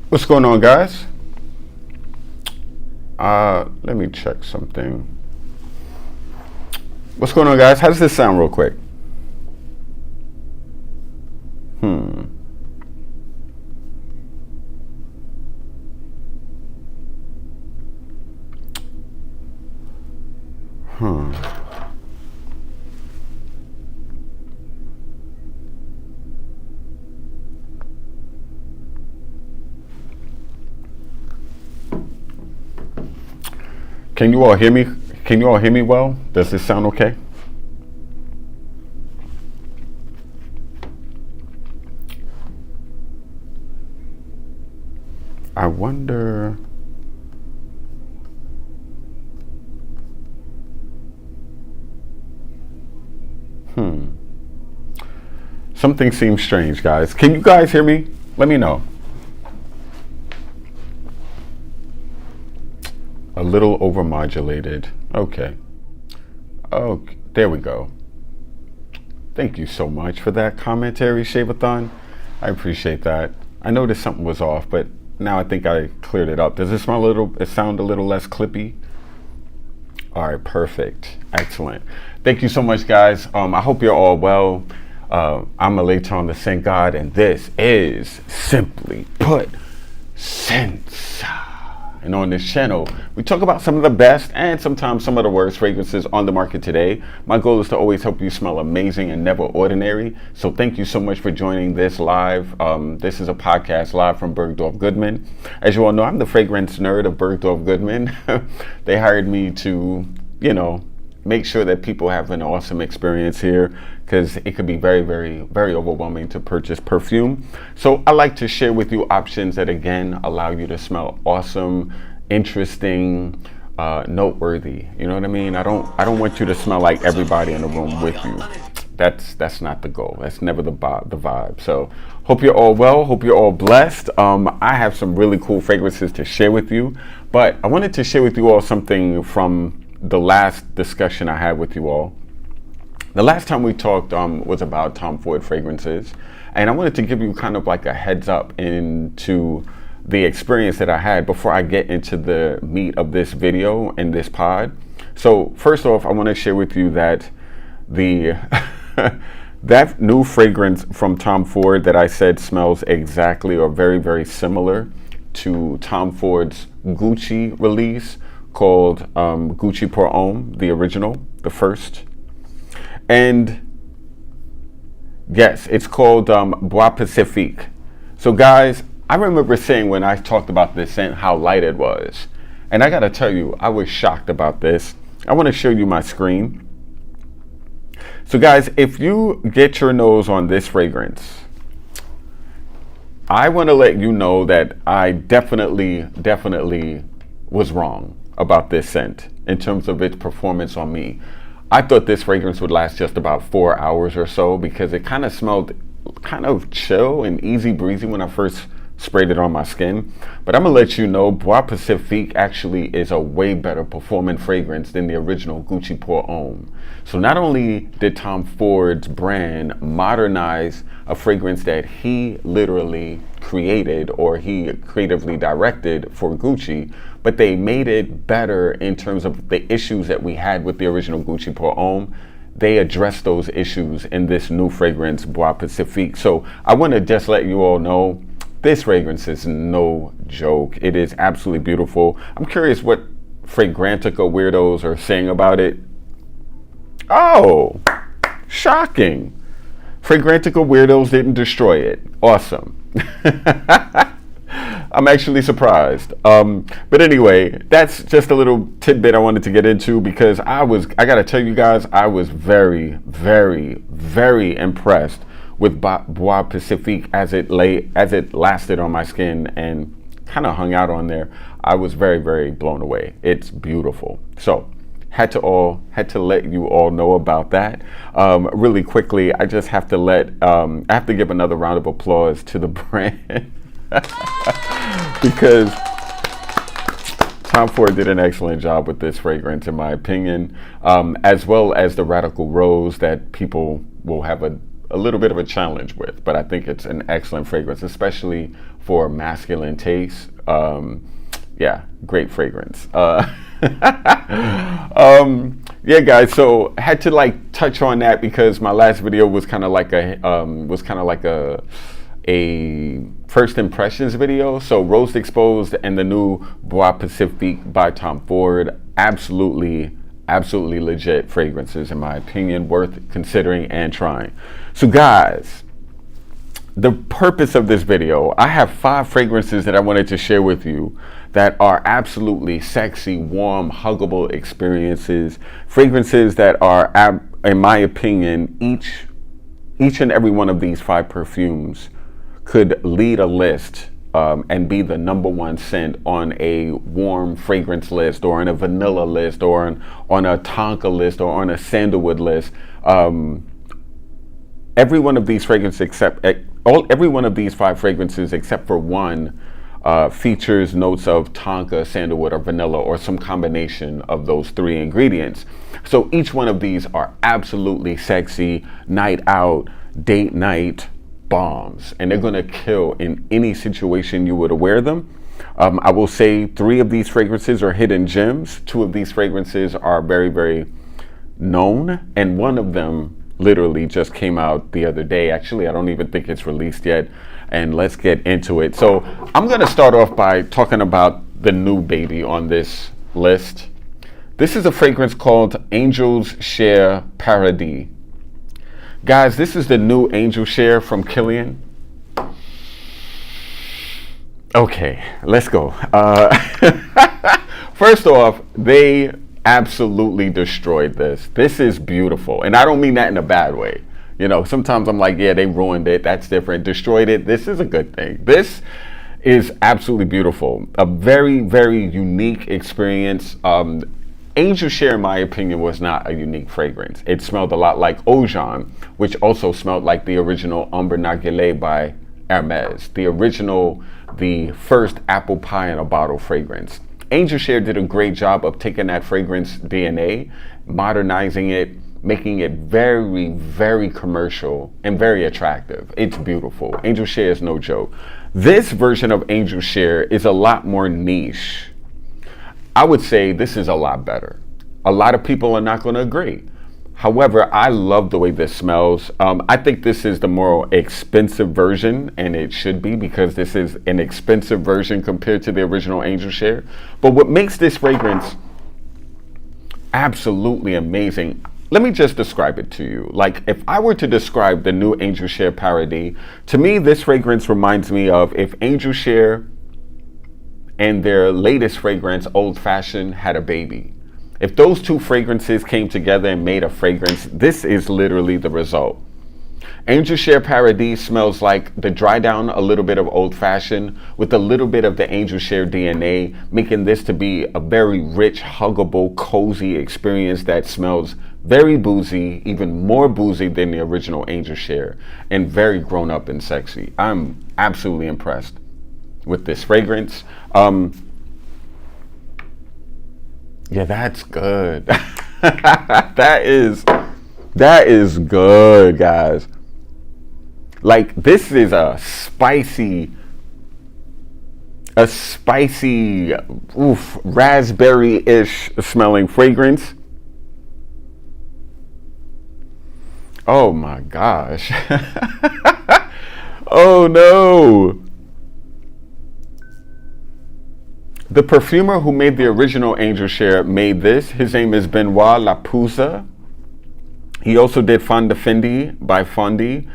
What's going on, guys? Let me check something. What's going on, guys? How does this sound real quick? Hmm. Can you all hear me? Can you all hear me well? Does this sound okay? I wonder. Something seems strange, guys. Can you guys hear me? Let me know. A little overmodulated. Okay. Oh, there we go. Thank you so much for that commentary, Shavathon. I appreciate that. I noticed something was off, but now I think I cleared it up. Does it sound a little less clippy? All right, perfect. Excellent. Thank you so much, guys. I hope you're all well. I'm Alayton, the Saint God, and this is Simply Put Sense. And on this channel, we talk about some of the best and sometimes some of the worst fragrances on the market today. My goal is to always help you smell amazing and never ordinary. So thank you so much for joining this live. This is a podcast live from Bergdorf Goodman. As you all know, I'm the fragrance nerd of Bergdorf Goodman. They hired me to, make sure that people have an awesome experience here, because it could be very, very, very overwhelming to purchase perfume. So I like to share with you options that, again, allow you to smell awesome, interesting, noteworthy. You know what I mean? I don't want you to smell like everybody in the room with you. That's not the goal. That's never the vibe. So hope you're all well. Hope you're all blessed. I have some really cool fragrances to share with you, but I wanted to share with you all something from the last discussion I had with you all. The last time we talked was about Tom Ford fragrances, and I wanted to give you kind of like a heads up into the experience that I had before I get into the meat of this video and this pod. So first off, I want to share with you that that new fragrance from Tom Ford that I said smells exactly or very, very similar to Tom Ford's Gucci release called Gucci Pour Homme, the original, the first. And yes, it's called Bois Pacifique. So guys, I remember saying when I talked about this scent how light it was. And I gotta tell you, I was shocked about this. I wanna show you my screen. So guys, if you get your nose on this fragrance, I wanna let you know that I definitely was wrong about this scent in terms of its performance on me. I thought this fragrance would last just about 4 hours or so, because it kind of smelled kind of chill and easy breezy when I first sprayed it on my skin. But I'm gonna let you know, Bois Pacifique actually is a way better performing fragrance than the original Gucci Pour Homme. So not only did Tom Ford's brand modernize a fragrance that he literally created or he creatively directed for Gucci, but they made it better in terms of the issues that we had with the original Gucci Pour Homme. They addressed those issues in this new fragrance, Bois Pacifique. So I want to just let you all know, this fragrance is no joke. It is absolutely beautiful. I'm curious what Fragrantica weirdos are saying about it. Oh, shocking. Fragrantica weirdos didn't destroy it. Awesome. I'm actually surprised. But anyway, that's just a little tidbit I wanted to get into, because I gotta tell you guys, I was very, very, very impressed with Bois Pacifique as it lasted on my skin and kind of hung out on there. I was very, very blown away. It's beautiful. So had to let you all know about that. Really quickly, I just have to I have to give another round of applause to the brand because Tom Ford did an excellent job with this fragrance, in my opinion, as well as the Radical Rose that people will have a a little bit of a challenge with, but I think it's an excellent fragrance, especially for masculine taste. Yeah, great fragrance. Yeah, guys. So I had to like touch on that because my last video was kind of like a first impressions video. So Rose Exposed and the new Bois Pacifique by Tom Ford, absolutely legit fragrances in my opinion, worth considering and trying. So guys, the purpose of this video, I have 5 fragrances that I wanted to share with you that are absolutely sexy, warm, huggable experiences. Fragrances that are, in my opinion, each and every one of these 5 perfumes could lead a list and be the #1 scent on a warm fragrance list, or on a vanilla list, or on a tonka list, or on a sandalwood list. Every one of these fragrances every one of these 5 fragrances except for one features notes of tonka, sandalwood, or vanilla, or some combination of those 3 ingredients. So each one of these are absolutely sexy, night out, date night bombs, and they're gonna kill in any situation you would wear them. I will say 3 of these fragrances are hidden gems. 2 of these fragrances are very known, and one of them literally just came out the other day. Actually, I don't even think it's released yet, and let's get into it. So I'm gonna start off by talking about the new baby on this list. This is a fragrance called Angel's Share Paradis. Guys, this is the new Angel Share from Kilian. Okay, let's go. First off, they absolutely destroyed this. This is beautiful, and I don't mean that in a bad way. You know, sometimes I'm like, yeah, they ruined it. That's different. Destroyed it. This is a good thing. This is absolutely beautiful. A very unique experience. Angel Share, in my opinion, was not a unique fragrance. It smelled a lot like Ojan, which also smelled like the original Amber Narguilé by Hermes, the first apple pie in a bottle fragrance. Angel Share did a great job of taking that fragrance DNA, modernizing it, making it very commercial and very attractive. It's beautiful. Angel Share is no joke. This version of Angel Share is a lot more niche. I would say this is a lot better. A lot of people are not going to agree. However, I love the way this smells. I think this is the more expensive version, and it should be, because this is an expensive version compared to the original Angel Share. But what makes this fragrance absolutely amazing, let me just describe it to you. Like, if I were to describe the new Angel Share Paradis, to me, this fragrance reminds me of if Angel Share and their latest fragrance, Old Fashioned, had a baby. If those 2 fragrances came together and made a fragrance, this is literally the result. Angel Share Paradis smells like the dry down a little bit of Old Fashioned with a little bit of the Angel Share DNA, making this to be a very rich, huggable, cozy experience that smells very boozy, even more boozy than the original Angel Share, and very grown up and sexy. I'm absolutely impressed with this fragrance. Yeah, that's good. that is good, guys. Like, this is a spicy, raspberry-ish smelling fragrance. Oh my gosh. Oh no. The perfumer who made the original Angel Share made this. His name is Benoit Lapouza. He also did Fond de Fendi by Fondi.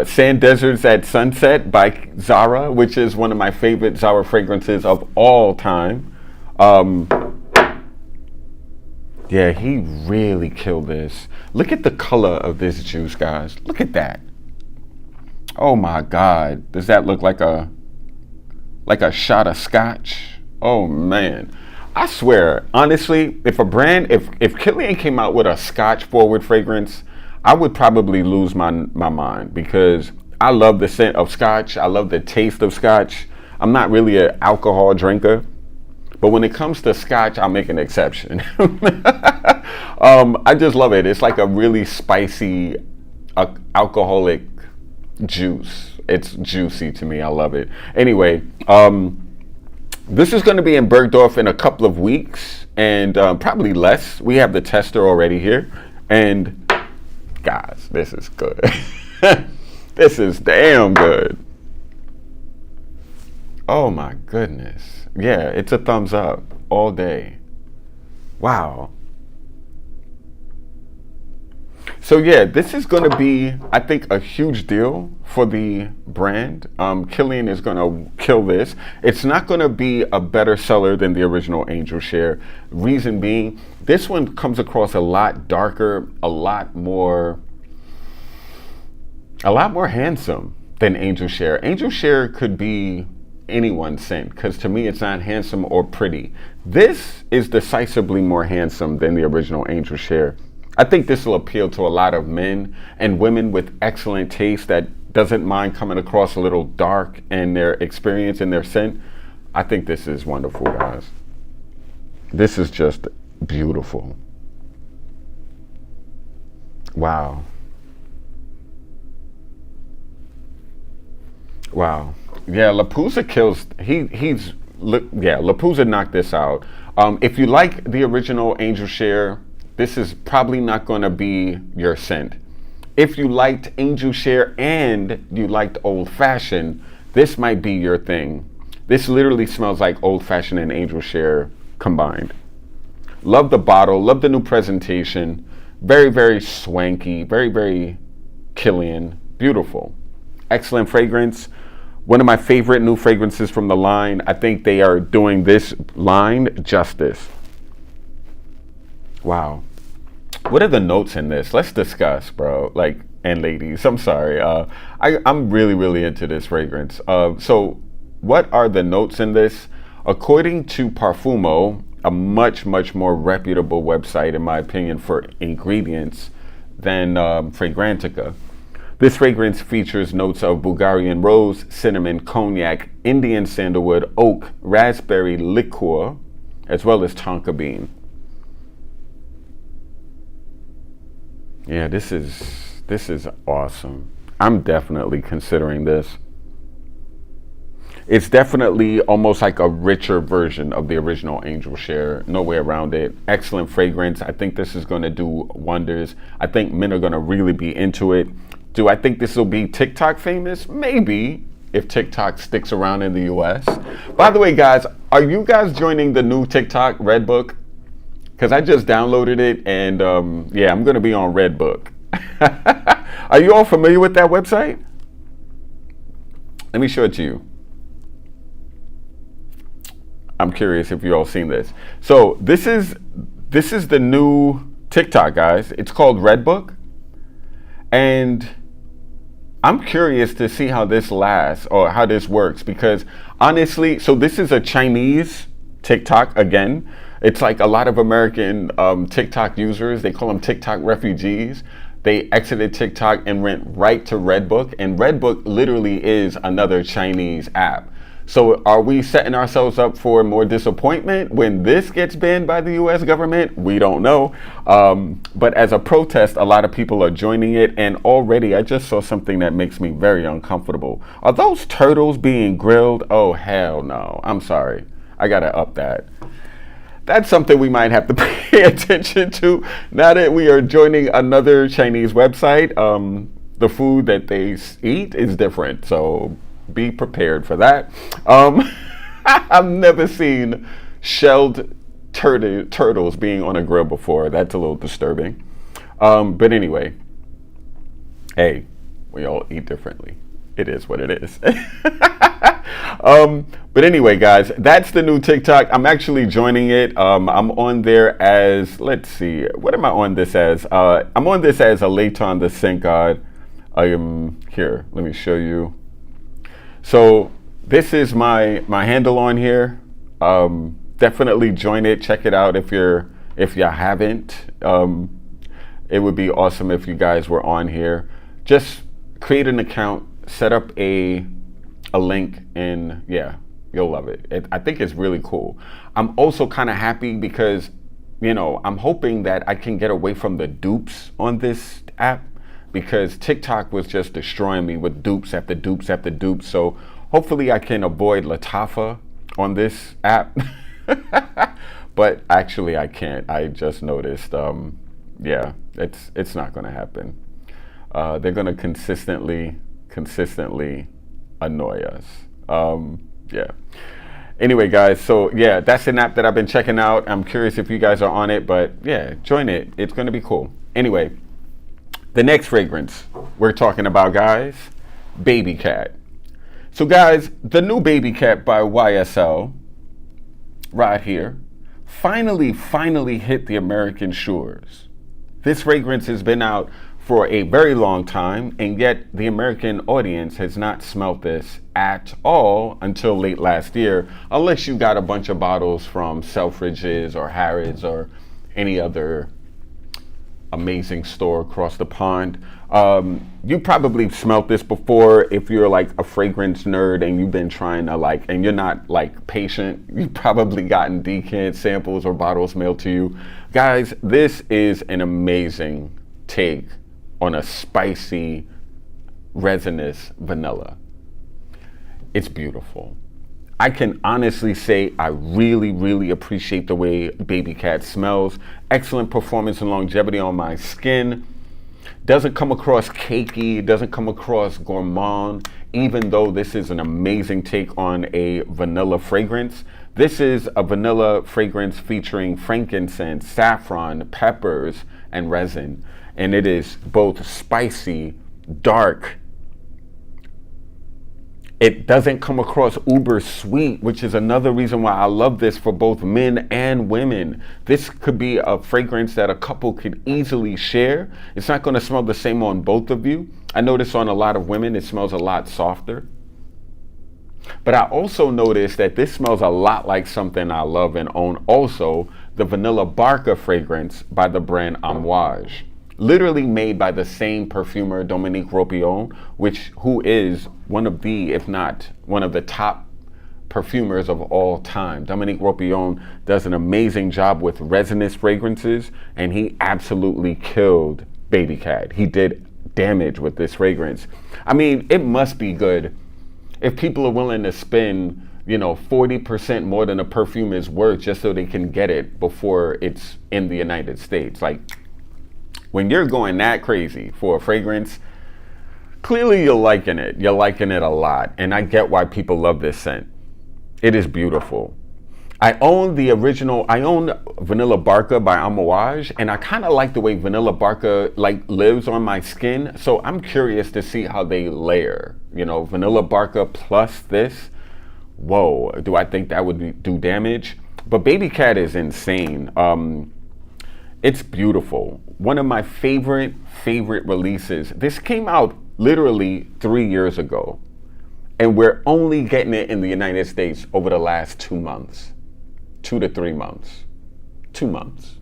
Sand Deserts at Sunset by Zara, which is one of my favorite Zara fragrances of all time. Yeah, he really killed this. Look at the color of this juice, guys. Look at that. Oh my God. Does that look like a shot of scotch? Oh man. I swear, honestly, if Kilian came out with a scotch forward fragrance, I would probably lose my mind, because I love the scent of scotch. I love the taste of scotch. I'm not really an alcohol drinker, but when it comes to scotch, I'll make an exception. I just love it. It's like a really spicy, alcoholic juice. It's juicy to me. I love it. Anyway, this is going to be in Bergdorf in a couple of weeks, and probably less. We have the tester already here, and guys, this is good. This is damn good. Oh my goodness. Yeah, it's a thumbs up all day. Wow. So yeah, this is going to be, I think, a huge deal for the brand. Kilian is going to kill this. It's not going to be a better seller than the original Angel Share. Reason being, this one comes across a lot darker, a lot more handsome than Angel Share. Angel Share could be anyone's scent, because to me it's not handsome or pretty. This is decisively more handsome than the original Angel Share. I think this will appeal to a lot of men and women with excellent taste that doesn't mind coming across a little dark in their experience and their scent. I think this is wonderful, guys. This is just beautiful. Wow. Wow. Yeah, Lapuza kills. Lapuza knocked this out. If you like the original Angel Share, this is probably not going to be your scent. If you liked Angel Share and you liked Old Fashioned, this might be your thing. This literally smells like Old Fashioned and Angel Share combined. Love the bottle. Love the new presentation. Very, very swanky. Very, very Kilian. Beautiful. Excellent fragrance. One of my favorite new fragrances from the line. I think they are doing this line justice. Wow. What are the notes in this? Let's discuss, bro. Like, and ladies, I'm sorry. I'm really, really into this fragrance. So what are the notes in this? According to Parfumo, a much, much more reputable website, in my opinion, for ingredients than Fragrantica. This fragrance features notes of Bulgarian rose, cinnamon, cognac, Indian sandalwood, oak, raspberry liqueur, as well as tonka bean. Yeah, this is awesome. I'm definitely considering this. It's definitely almost like a richer version of the original Angel Share. No way around it. Excellent fragrance. I think this is going to do wonders. I think men are going to really be into it. Do I think this will be TikTok famous? Maybe, if TikTok sticks around in the US. By the way, guys, are you guys joining the new TikTok Redbook? Because I just downloaded it, and yeah, I'm going to be on Redbook. Are you all familiar with that website? Let me show it to you. I'm curious if you all seen this. So this is the new TikTok, guys. It's called Redbook, and I'm curious to see how this lasts or how this works, because honestly, so this is a Chinese TikTok again. It's like a lot of American TikTok users, they call them TikTok refugees. They exited TikTok and went right to Redbook, and Redbook literally is another Chinese app. So are we setting ourselves up for more disappointment when this gets banned by the US government? We don't know. But as a protest, a lot of people are joining it, and already I just saw something that makes me very uncomfortable. Are those turtles being grilled? Oh, hell no. I'm sorry. I gotta up that. That's something we might have to pay attention to now that we are joining another Chinese website. The food that they eat is different, so be prepared for that. I've never seen shelled turtles being on a grill before. That's a little disturbing. But anyway, hey, we all eat differently. It is what it is. But anyway, guys, that's the new TikTok. I'm actually joining it. I'm on there as, let's see, what am I on this as? I'm on this as a Layton the Scent God. I am here. Let me show you. So this is my handle on here. Definitely join it. Check it out if you haven't. It would be awesome if you guys were on here. Just create an account, set up a link, and yeah, you'll love it. I think it's really cool. I'm also kind of happy because, you know, I'm hoping that I can get away from the dupes on this app, because TikTok was just destroying me with dupes after dupes after dupes. So hopefully I can avoid Latafa on this app. But actually I can't. I just noticed, yeah, it's not going to happen. They're going to consistently annoy us. Yeah. Anyway, guys, so yeah, that's an app that I've been checking out. I'm curious if you guys are on it, but yeah, join it. It's going to be cool. Anyway, the next fragrance we're talking about, guys, Babycat. So guys, the new Babycat by YSL right here finally hit the American shores. This fragrance has been out for a very long time, and yet the American audience has not smelt this at all until late last year, unless you got a bunch of bottles from Selfridges or Harrods or any other amazing store across the pond. You probably smelt this before if you're like a fragrance nerd and you've been trying to like, and you're not like patient, you've probably gotten decant samples or bottles mailed to you. Guys, this is an amazing take on a spicy, resinous vanilla. It's beautiful. I can honestly say I really appreciate the way Babycat smells. Excellent performance and longevity on my skin. Doesn't come across cakey, doesn't come across gourmand, even though this is an amazing take on a vanilla fragrance. This is a vanilla fragrance featuring frankincense, saffron, peppers, and resin. And it is both spicy, dark. It doesn't come across uber sweet, which is another reason why I love this for both men and women. This could be a fragrance that a couple could easily share. It's not going to smell the same on both of you. I notice on a lot of women, it smells a lot softer. But I also noticed that this smells a lot like something I love and own also, the Vanilla Barca fragrance by the brand Amouage. Literally made by the same perfumer, Dominique Ropion, who is one of the, if not one of the top perfumers of all time. Dominique Ropion does an amazing job with resinous fragrances, and he absolutely killed Babycat. He did damage with this fragrance. I mean, it must be good if people are willing to spend, 40% more than a perfume is worth just so they can get it before it's in the United States. Like, when you're going that crazy for a fragrance, clearly you're liking it. You're liking it a lot. And I get why people love this scent. It is beautiful. I own Vanilla Barca by Amouage, and I kind of like the way Vanilla Barca lives on my skin. So I'm curious to see how they layer. Vanilla Barca plus this. Whoa, do I think that would do damage? But Babycat is insane. It's beautiful. One of my favorite releases. This came out literally 3 years ago, and we're only getting it in the United States over the last 2 months, 2 to 3 months, 2 months.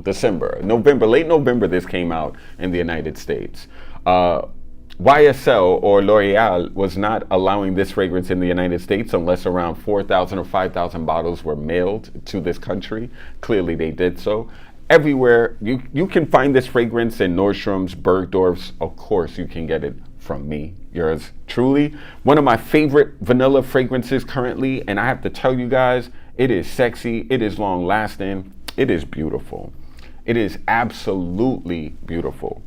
December, November, late November. This came out in the United States. YSL or L'Oreal was not allowing this fragrance in the United States unless around 4,000 or 5,000 bottles were mailed to this country. Clearly, they did so. Everywhere you can find this fragrance in Nordstrom's, Bergdorf's. Of course, you can get it from me, yours truly. One of my favorite vanilla fragrances currently, and I have to tell you guys, it is sexy, it is long lasting, it is beautiful. It is absolutely beautiful.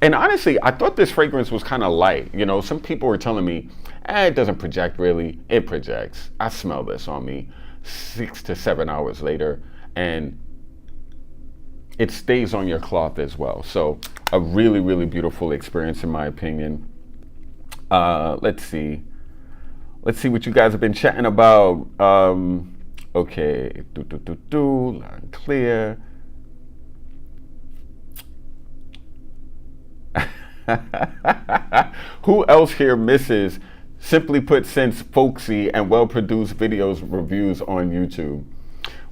And honestly, I thought this fragrance was kind of light. Some people were telling me, it doesn't project really. It projects. I smell this on me 6 to 7 hours later, and it stays on your cloth as well. So a really beautiful experience in my opinion. Let's see what you guys have been chatting about. Okay, loud and clear. Who else here misses, simply put, since folksy and well-produced videos reviews on YouTube?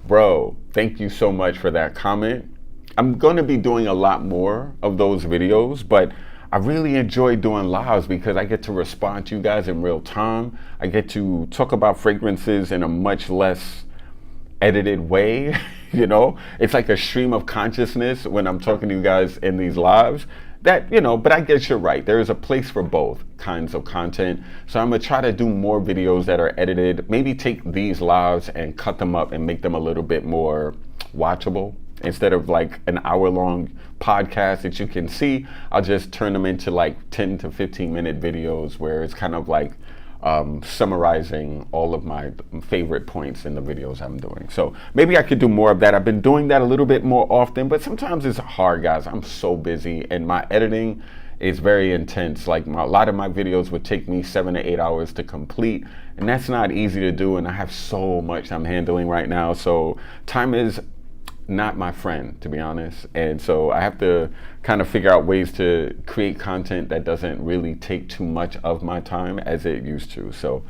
Bro, thank you so much for that comment. I'm going to be doing a lot more of those videos, but I really enjoy doing lives because I get to respond to you guys in real time. I get to talk about fragrances in a much less edited way. You know, it's like a stream of consciousness when I'm talking to you guys in these lives. That, you know, but I guess you're right. There is a place for both kinds of content. So I'm gonna try to do more videos that are edited. Maybe take these lives and cut them up and make them a little bit more watchable. Instead of like an hour-long podcast that you can see, I'll just turn them into like 10 to 15-minute videos where it's kind of like summarizing all of my favorite points in the videos I'm doing. So maybe I could do more of that. I've been doing that a little bit more often, but sometimes it's hard, guys. I'm so busy and my editing is very intense. Like a lot of my videos would take me 7 to 8 hours to complete, and that's not easy to do. And I have so much I'm handling right now. So time is not my friend, to be honest. And so I have to kind of figure out ways to create content that doesn't really take too much of my time as it used to. So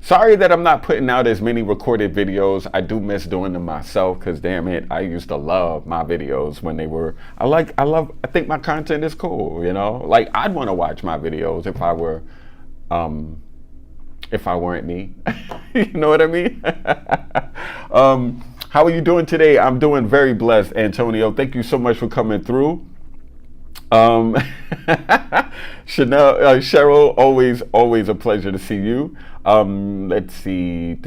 sorry that I'm not putting out as many recorded videos. I do miss doing them myself, because damn it, I used to love my videos when they were, I think my content is cool, you know? Like, I'd want to watch my videos if I weren't me. You know what I mean? How are you doing today? I'm doing very blessed, Antonio. Thank you so much for coming through. Cheryl, always a pleasure to see you. Let's see.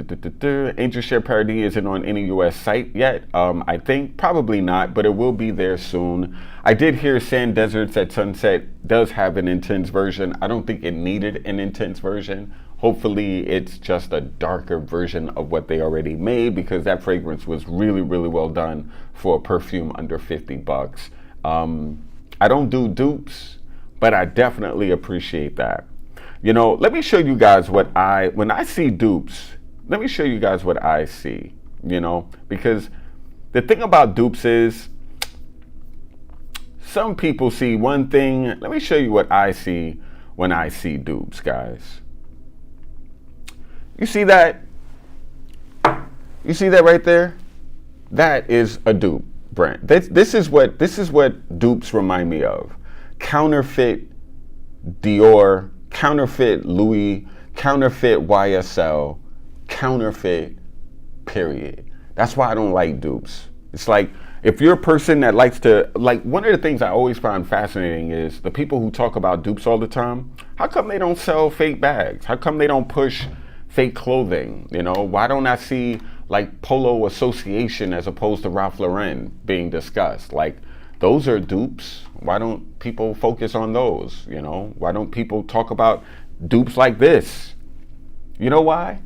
Angel Share Paradis isn't on any US site yet. I think probably not, but it will be there soon. I did hear Sand Deserts at Sunset does have an intense version. I don't think it needed an intense version. Hopefully it's just a darker version of what they already made, because that fragrance was really, really well done for a perfume under 50 bucks. I don't do dupes, but I definitely appreciate that. You know, let me show you guys when I see dupes, let me show you guys what I see, you know, because the thing about dupes is some people see one thing. Let me show you what I see when I see dupes, guys. You see that? You see that right there? That is a dupe brand. This is what dupes remind me of. Counterfeit Dior, counterfeit Louis, counterfeit YSL, counterfeit, period. That's why I don't like dupes. It's like, if you're a person that likes to, like, one of the things I always find fascinating is the people who talk about dupes all the time. How come they don't sell fake bags? How come they don't push fake clothing? You know, why don't I see like Polo Association as opposed to Ralph Lauren being discussed? Like, those are dupes. Why don't people focus on those? You know, why don't people talk about dupes like this? You know why?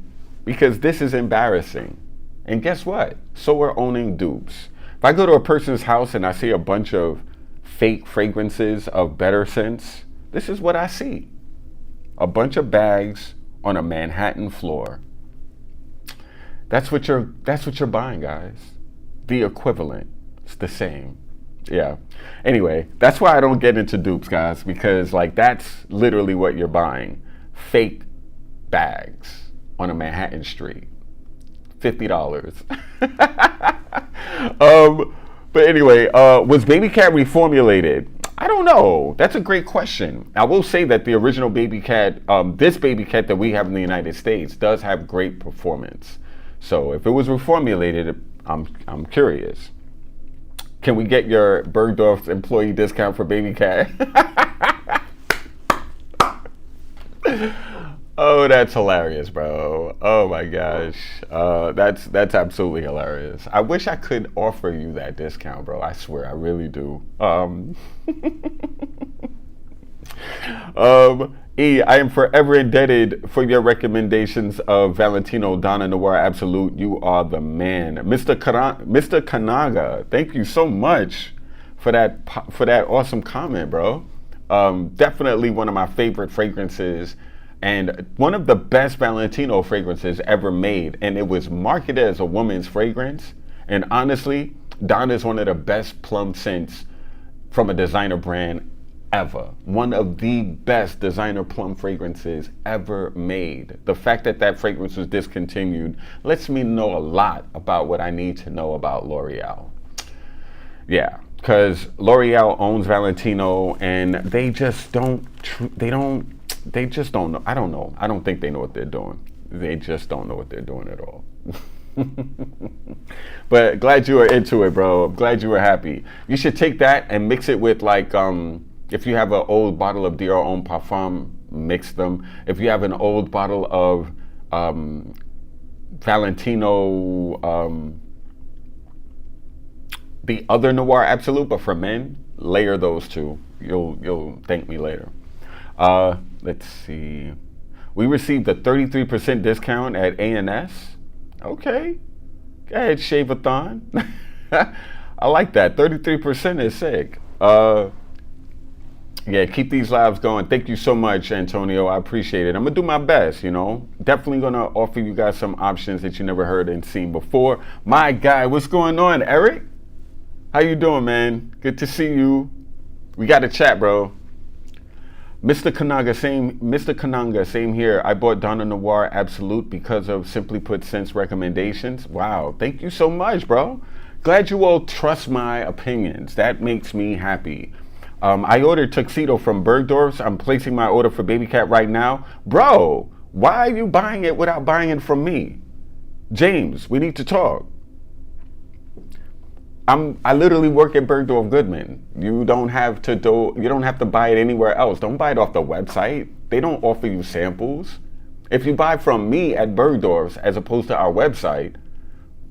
Because this is embarrassing. And guess what? So we're owning dupes. If I go to a person's house and I see a bunch of fake fragrances of Better Sense, this is what I see. A bunch of bags on a Manhattan floor. That's what you're buying, guys. The equivalent. It's the same. Yeah. Anyway, that's why I don't get into dupes, guys, because like that's literally what you're buying. Fake bags on a Manhattan street. $50. But anyway, was Babycat reformulated? I don't know. That's a great question. I will say that the original Babycat, this Babycat that we have in the United States, does have great performance. So if it was reformulated, I'm curious. Can we get your Bergdorf's employee discount for Babycat? Oh, that's hilarious, bro. Oh my gosh. That's absolutely hilarious. I wish I could offer you that discount, bro. I swear, I really do. I am forever indebted for your recommendations of Valentino Donna Noir Absolute. You are the man. Mr. Kanaga, thank you so much for that awesome comment, bro. Definitely one of my favorite fragrances and one of the best Valentino fragrances ever made. And it was marketed as a woman's fragrance. And honestly, Donna is one of the best plum scents from a designer brand ever. One of the best designer plum fragrances ever made. The fact that that fragrance was discontinued lets me know a lot about what I need to know about L'Oreal. Yeah, because L'Oreal owns Valentino and they just don't know. I don't know. I don't think they know what they're doing. They just don't know what they're doing at all. But glad you were into it, bro. I'm glad you were happy. You should take that and mix it with like, if you have an old bottle of Dior Homme Parfum, mix them. If you have an old bottle of Valentino, the other Noir Absolute, but for men, layer those two. You'll thank me later. Let's see. We received a 33% discount at A&S. Okay. Go ahead, Shave-a-thon. I like that. 33% is sick. Yeah, keep these lives going. Thank you so much, Antonio. I appreciate it. I'm going to do my best, you know. Definitely going to offer you guys some options that you never heard and seen before. My guy, what's going on, Eric? How you doing, man? Good to see you. We got to chat, bro. Mr. Kananga, same here. I bought Donna Noir Absolute because of Simply Put Sense recommendations. Wow, thank you so much, bro. Glad you all trust my opinions. That makes me happy. I ordered Tuxedo from Bergdorf's. I'm placing my order for Babycat right now. Bro, why are you buying it without buying it from me? James, we need to talk. I literally work at Bergdorf Goodman. You don't have to buy it anywhere else. Don't buy it off the website. They don't offer you samples. If you buy from me at Bergdorf's as opposed to our website,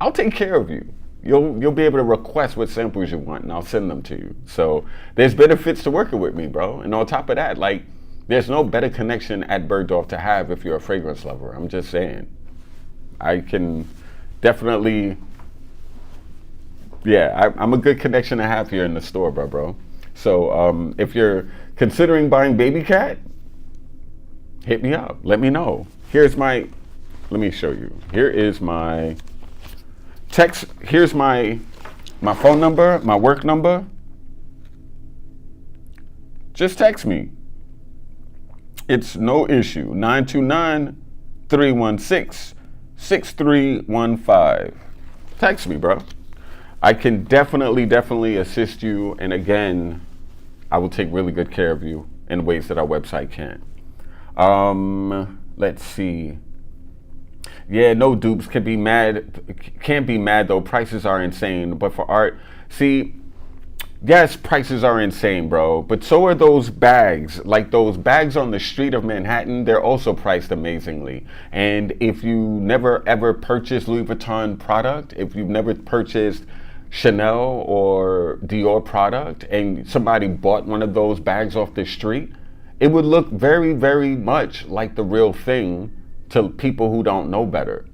I'll take care of you. You'll be able to request what samples you want and I'll send them to you. So there's benefits to working with me, bro. And on top of that, like, there's no better connection at Bergdorf to have if you're a fragrance lover. I'm just saying. I can definitely, yeah, I'm a good connection to have here in the store, bro. So if you're considering buying Babycat, hit me up. Let me know. Let me show you. Here is my text. Here's my phone number, my work number. Just text me. It's no issue. 929-316-6315. Text me, bro. I can definitely assist you. And again, I will take really good care of you in ways that our website can't. Let's see. Yeah, no dupes can't be mad though. Prices are insane. But for art, see, yes, prices are insane, bro. But so are those bags. Like those bags on the street of Manhattan, they're also priced amazingly. And if you never ever purchased Louis Vuitton product, if you've never purchased Chanel or Dior product and somebody bought one of those bags off the street, it would look very, very much like the real thing to people who don't know better.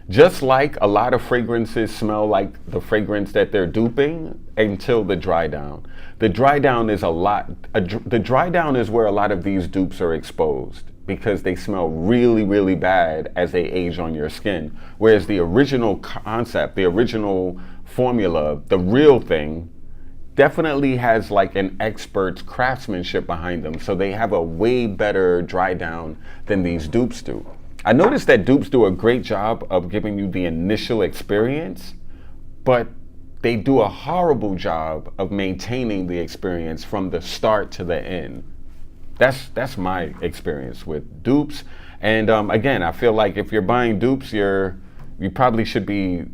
Just like a lot of fragrances smell like the fragrance that they're duping until the dry down. The dry down is the dry down is where a lot of these dupes are exposed because they smell really, really bad as they age on your skin. Whereas the original concept, the original formula, the real thing, definitely has like an expert's craftsmanship behind them. So they have a way better dry down than these dupes do. I noticed that dupes do a great job of giving you the initial experience, but they do a horrible job of maintaining the experience from the start to the end. That's my experience with dupes. And again, I feel like if you're buying dupes, you probably should be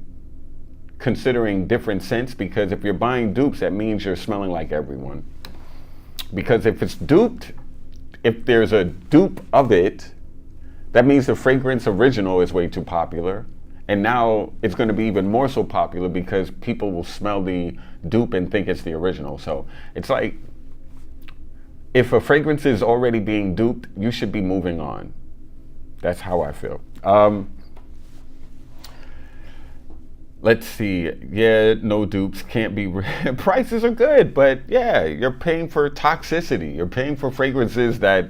considering different scents, because if you're buying dupes, that means you're smelling like everyone. Because if it's duped, if there's a dupe of it, that means the fragrance original is way too popular. And now it's going to be even more so popular because people will smell the dupe and think it's the original. So it's like, if a fragrance is already being duped, you should be moving on. That's how I feel. Let's see. Yeah, no dupes can't be. Prices are good, but yeah, you're paying for toxicity. You're paying for fragrances that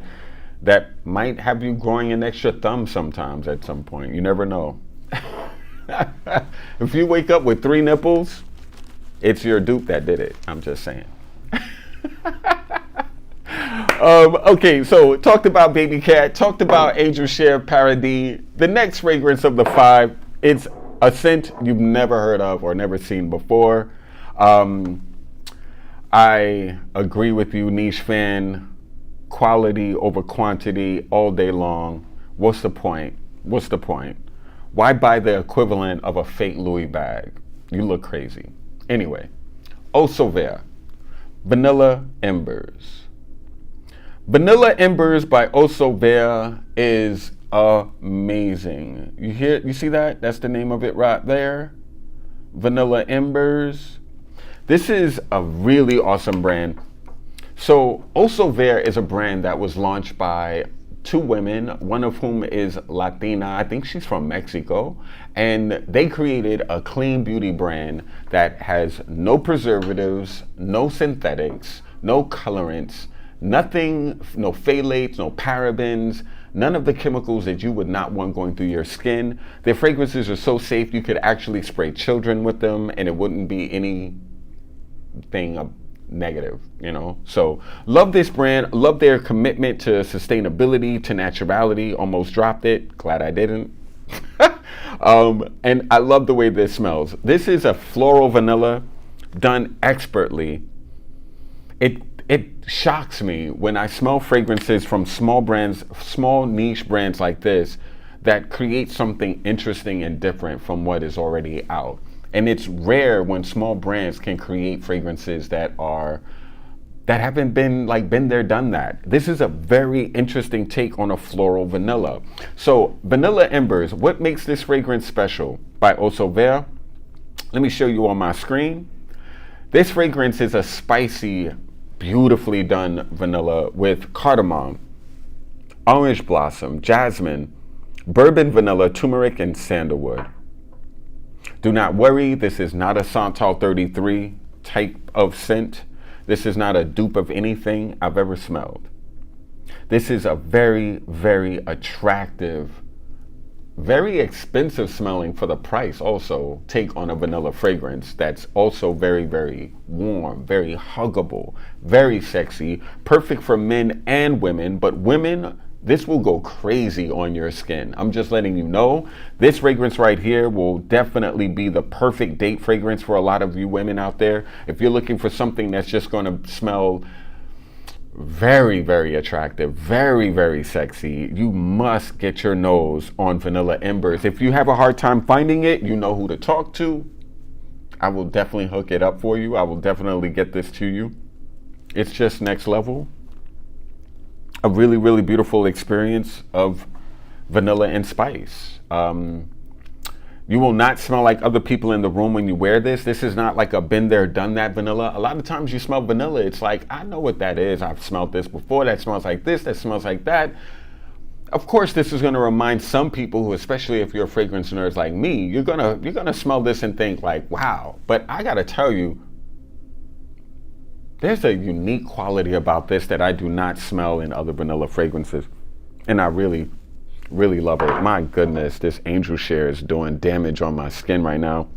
might have you growing an extra thumb sometimes at some point. You never know. If you wake up with 3 nipples, it's your dupe that did it. I'm just saying. Okay, so talked about Babycat, talked about Angel Share Paradis. The next fragrance of the 5, it's a scent you've never heard of or never seen before. I agree with you, niche fan. Quality over quantity all day long. What's the point? Why buy the equivalent of a fake Louis bag? You look crazy. Anyway, Oso Vanilla Embers. Vanilla Embers by Oso is amazing. You see that? That's the name of it right there. Vanilla Embers. This is a really awesome brand. So Oso is a brand that was launched by two women, one of whom is Latina. I think she's from Mexico. And they created a clean beauty brand that has no preservatives, no synthetics, no colorants, nothing, no phthalates, no parabens, none of the chemicals that you would not want going through your skin. Their fragrances are so safe you could actually spray children with them and it wouldn't be anything negative, you know. So love this brand, love their commitment to sustainability, to naturality. Almost dropped it, glad I didn't. And I love the way this smells. This is a floral vanilla done expertly. It shocks me when I smell fragrances from small brands, small niche brands like this that create something interesting and different from what is already out. And it's rare when small brands can create fragrances that haven't been there, done that. This is a very interesting take on a floral vanilla. So Vanilla Embers, what makes this fragrance special by Oso Let me show you on my screen. This fragrance is a spicy, beautifully done vanilla with cardamom, orange blossom, jasmine, bourbon vanilla, turmeric, and sandalwood. Do not worry, this is not a Santal 33 type of scent. This is not a dupe of anything I've ever smelled. This is a very, very attractive, very expensive smelling for the price also take on a vanilla fragrance that's also very, very warm, very huggable, very sexy, perfect for men and women, but women, this will go crazy on your skin. I'm just letting you know, this fragrance right here will definitely be the perfect date fragrance for a lot of you women out there. If you're looking for something that's just gonna smell very, very attractive, very, very sexy, you must get your nose on Vanilla Embers. If you have a hard time finding it, you know who to talk to. I will definitely hook it up for you. I will definitely get this to you. It's just next level. A really, really beautiful experience of vanilla and spice. You will not smell like other people in the room when you wear this. This is not like a been there, done that vanilla. A lot of times you smell vanilla, it's like, I know what that is. I've smelled this before. That smells like this. That smells like that. Of course, this is going to remind some people who, especially if you're a fragrance nerd like me, you're gonna smell this and think like, wow. But I gotta tell you, there's a unique quality about this that I do not smell in other vanilla fragrances. And I really, really love it. My goodness, this angel share is doing damage on my skin right now.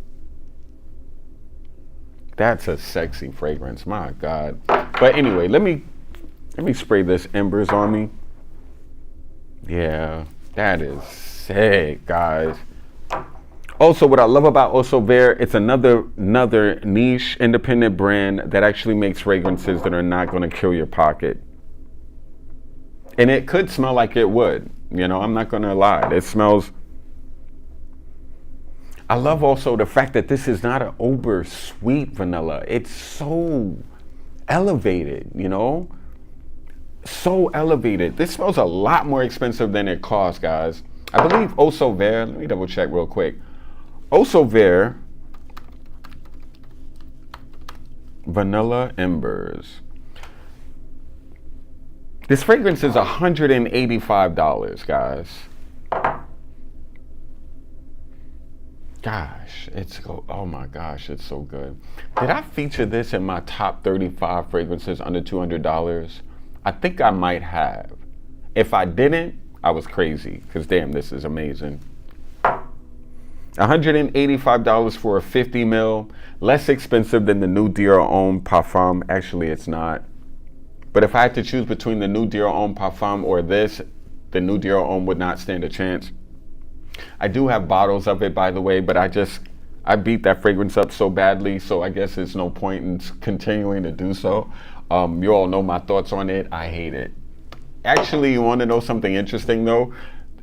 That's a sexy fragrance, my God. But anyway, let me spray this Embers on me. Yeah, that is sick, guys. Also, what I love about Oso it's another niche independent brand that actually makes fragrances that are not going to kill your pocket. And it could smell like it would, you know, I'm not going to lie. It smells. I love also the fact that this is not an uber sweet vanilla. It's so elevated, you know, so elevated. This smells a lot more expensive than it costs, guys. I believe Oso let me double check real quick. Oso Vanilla Embers. This fragrance is $185, guys. Gosh, oh my gosh, it's so good. Did I feature this in my top 35 fragrances under $200? I think I might have. If I didn't, I was crazy, because damn, this is amazing. $185 for a 50 ml, less expensive than the new Dior Homme Parfum. Actually, it's not. But if I had to choose between the new Dior Homme Parfum or this, the new Dior Homme would not stand a chance. I do have bottles of it, by the way, but I beat that fragrance up so badly, so I guess there's no point in continuing to do so. You all know my thoughts on it. I hate it. Actually, you want to know something interesting though?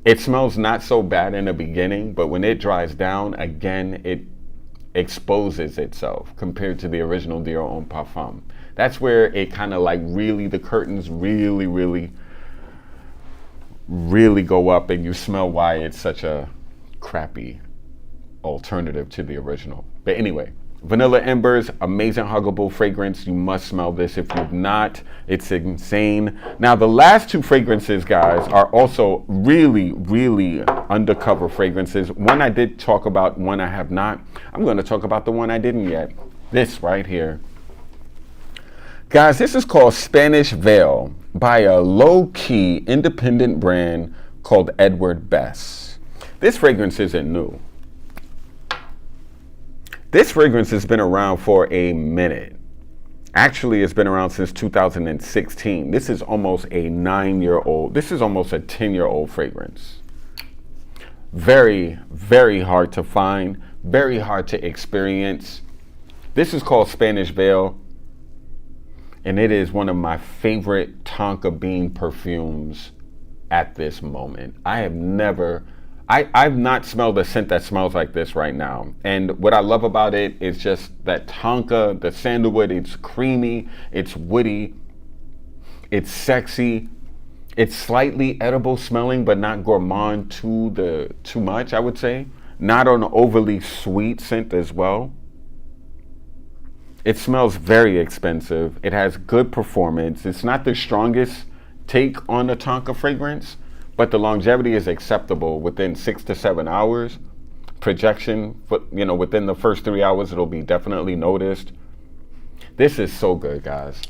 It smells not so bad in the beginning, but when it dries down, again, it exposes itself compared to the original Dior Homme Parfum. That's where it kind of like really, the curtains really, really, really go up and you smell why it's such a crappy alternative to the original. But anyway, Vanilla Embers, amazing huggable fragrance. You must smell this. If you've not, it's insane. Now, the last two fragrances, guys, are also really, really undercover fragrances. One I did talk about, one I have not. I'm going to talk about the one I didn't yet. This right here. Guys, this is called Spanish Veil by a low-key independent brand called Edward Bess. This fragrance isn't new. This fragrance has been around for a minute. Actually, it's been around since 2016. This is almost a 9-year-old. This is almost a 10-year-old fragrance. Very, very hard to find. Very hard to experience. This is called Spanish Veil. And it is one of my favorite tonka bean perfumes at this moment. I've not smelled a scent that smells like this right now. And what I love about it is just that tonka, the sandalwood. It's creamy, it's woody, it's sexy, it's slightly edible smelling, but not gourmand too much, I would say. Not an overly sweet scent as well. It smells very expensive. It has good performance. It's not the strongest take on a tonka fragrance, but the longevity is acceptable within 6 to 7 hours. Projection, within the first 3 hours, it'll be definitely noticed. This is so good, guys.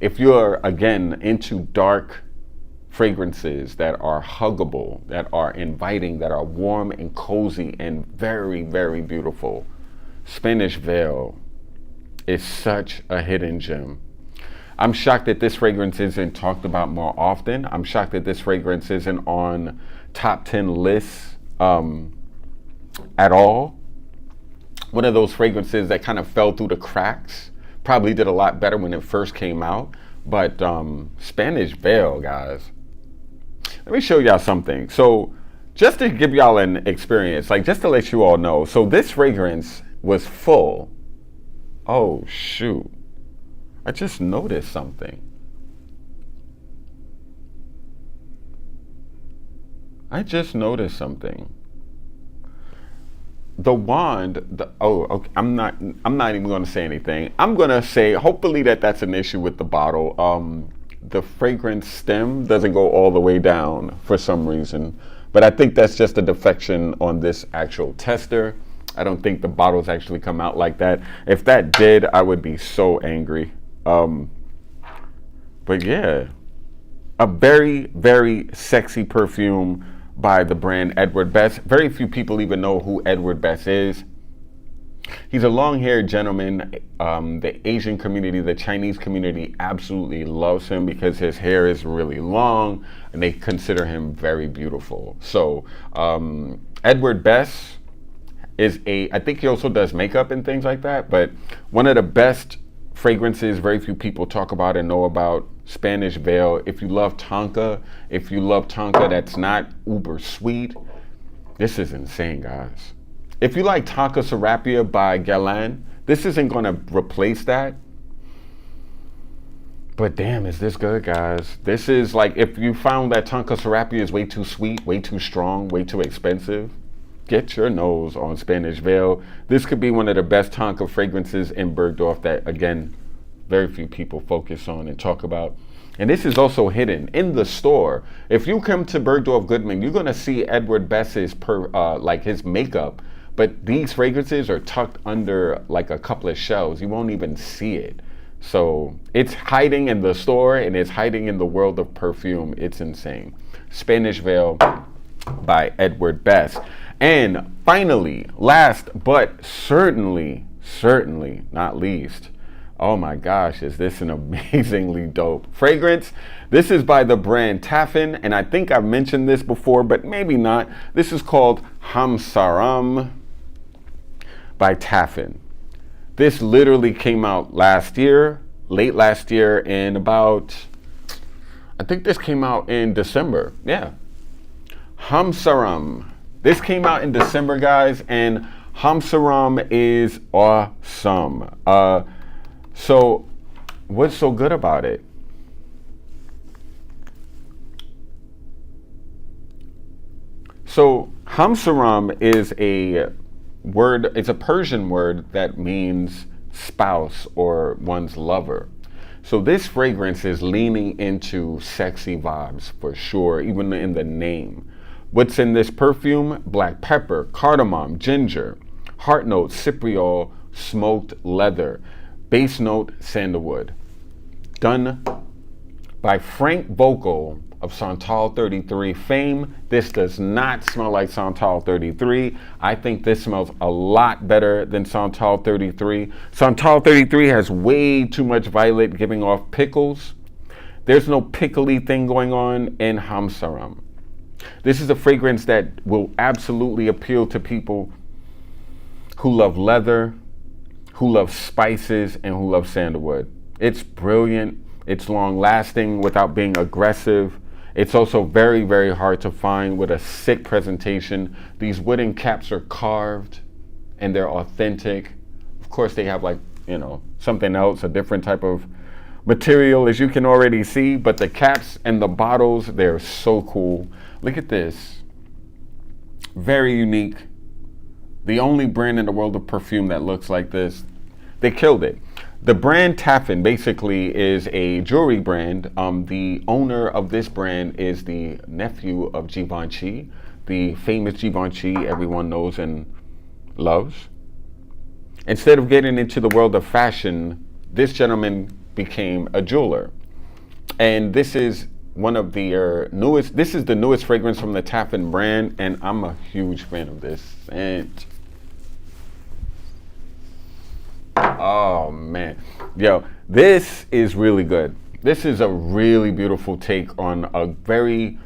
If you're, again, into dark fragrances that are huggable, that are inviting, that are warm and cozy and very, very beautiful, Spanish Veil is such a hidden gem. I'm shocked that this fragrance isn't talked about more often. I'm shocked that this fragrance isn't on top 10 lists at all. One of those fragrances that kind of fell through the cracks. Probably did a lot better when it first came out. But Spanish Veil, guys. Let me show y'all something. So just to give y'all an experience, like just to let you all know. So this fragrance was full. Oh, shoot. I just noticed something. The wand, okay, I'm not even going to say anything. I'm going to say, hopefully that's an issue with the bottle. The fragrance stem doesn't go all the way down for some reason, but I think that's just a defection on this actual tester. I don't think the bottles actually come out like that. If that did, I would be so angry. But yeah, a very, very sexy perfume by the brand Edward Bess. Very few people even know who Edward Bess is. He's a long-haired gentleman. The Asian community, the Chinese community absolutely loves him because his hair is really long and they consider him very beautiful. So Edward Bess is I think he also does makeup and things like that, but one of the best fragrances very few people talk about and know about, Spanish Veil. If you love tonka, that's not uber sweet, this is insane, guys. If you like Tonka Serapia by Kilian, this isn't going to replace that. But damn, is this good, guys. This is like, if you found that Tonka Serapia is way too sweet, way too strong, way too expensive, get your nose on Spanish Veil. This could be one of the best tonka fragrances in Bergdorf that, again, very few people focus on and talk about. And this is also hidden in the store. If you come to Bergdorf Goodman, you're going to see Edward Bess's his makeup, but these fragrances are tucked under like a couple of shelves. You won't even see it. So it's hiding in the store and it's hiding in the world of perfume. It's insane. Spanish Veil by Edward Bess. And finally, last but certainly not least, oh my gosh, is this an amazingly dope fragrance? This is by the brand Taffin, and I think I've mentioned this before, but maybe not. This is called Hamsaram by Taffin. This literally came out late last year, in about, I think this came out in December. Yeah. Hamsaram. This came out in December, guys, and Hamsaram is awesome. So what's so good about it? So Hamsaram is a word, it's a Persian word that means spouse or one's lover. So this fragrance is leaning into sexy vibes for sure, even in the name. What's in this perfume? Black pepper, cardamom, ginger, heart note, cypriol, smoked leather, base note, sandalwood. Done by Frank Vocal of Santal 33 fame. This does not smell like Santal 33. I think this smells a lot better than Santal 33. Santal 33 has way too much violet giving off pickles. There's no pickly thing going on in Hamsaram. This is a fragrance that will absolutely appeal to people who love leather, who love spices, and who love sandalwood. It's brilliant. It's long lasting without being aggressive. It's also very, very hard to find with a sick presentation. These wooden caps are carved and they're authentic. Of course, they have like, you know, something else, a different type of material, as you can already see, but the caps and the bottles, they're so cool. Look at this. Very unique. The only brand in the world of perfume that looks like this. They killed it. The brand Taffin basically is a jewelry brand. The owner of this brand is the nephew of Givenchy, the famous Givenchy everyone knows and loves. Instead of getting into the world of fashion, this gentleman became a jeweler. And this is one of the newest, this is the newest fragrance from the Taffin brand, and I'm a huge fan of this scent. Oh man, yo, this is really good. This is a really beautiful take on a very,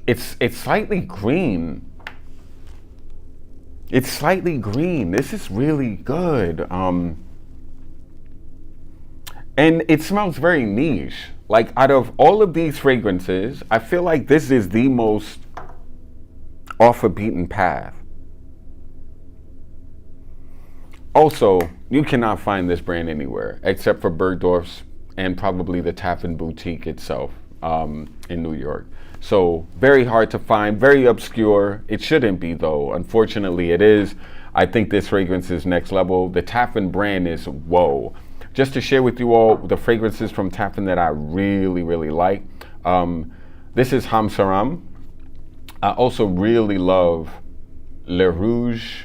it's slightly green. It's slightly green. This is really good. And it smells very niche. Like out of all of these fragrances, I feel like this is the most off a beaten path. Also, you cannot find this brand anywhere except for Bergdorf's and probably the Taffin boutique itself in New York. So very hard to find, very obscure. It shouldn't be though. Unfortunately, it is. I think this fragrance is next level. The Taffin brand is whoa. Just to share with you all the fragrances from Taffin that I really, really like. This is Hamsaram. I also really love Le Rouge.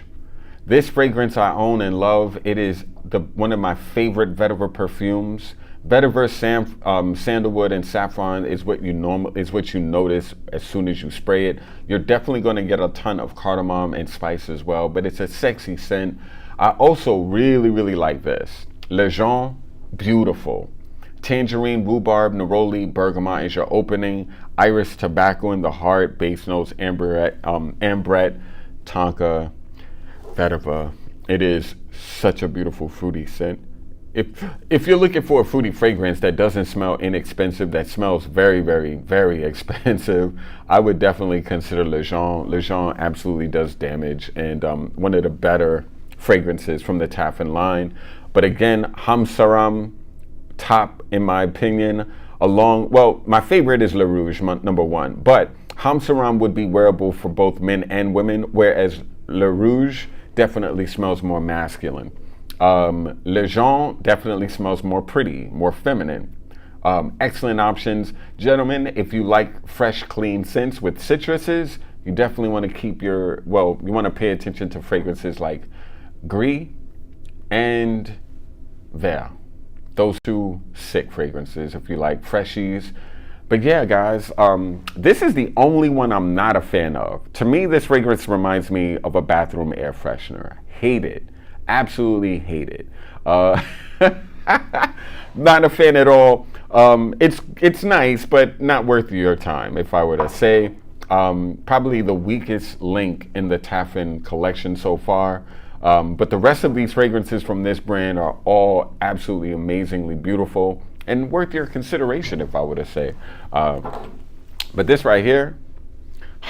This fragrance I own and love. It is one of my favorite vetiver perfumes. Vetiver, sandalwood, and saffron is what you notice as soon as you spray it. You're definitely going to get a ton of cardamom and spice as well, but it's a sexy scent. I also really, really like this. Le Jean, beautiful. Tangerine, rhubarb, neroli, bergamot is your opening. Iris, tobacco in the heart. Base notes, ambrette, tonka, vetiver. It is such a beautiful fruity scent. If you're looking for a fruity fragrance that doesn't smell inexpensive, that smells very, very, very expensive, I would definitely consider Le Jean. Le Jean absolutely does damage, and one of the better fragrances from the Taffin line. But again, Hamsaram, top in my opinion. Well, my favorite is Le Rouge, number one. But Hamsaram would be wearable for both men and women, whereas Le Rouge definitely smells more masculine. Le Jean definitely smells more pretty, more feminine. Excellent options. Gentlemen, if you like fresh, clean scents with citruses, you definitely want to keep you want to pay attention to fragrances like Gris and Vert. Those two sick fragrances if you like freshies. But yeah, guys, this is the only one I'm not a fan of. To me, this fragrance reminds me of a bathroom air freshener. Hate it. Absolutely hate it. Not a fan at all. It's nice, but not worth your time, if I were to say. Probably the weakest link in the Taffin collection so far. But the rest of these fragrances from this brand are all absolutely amazingly beautiful and worth your consideration, if I were to say. But this right here,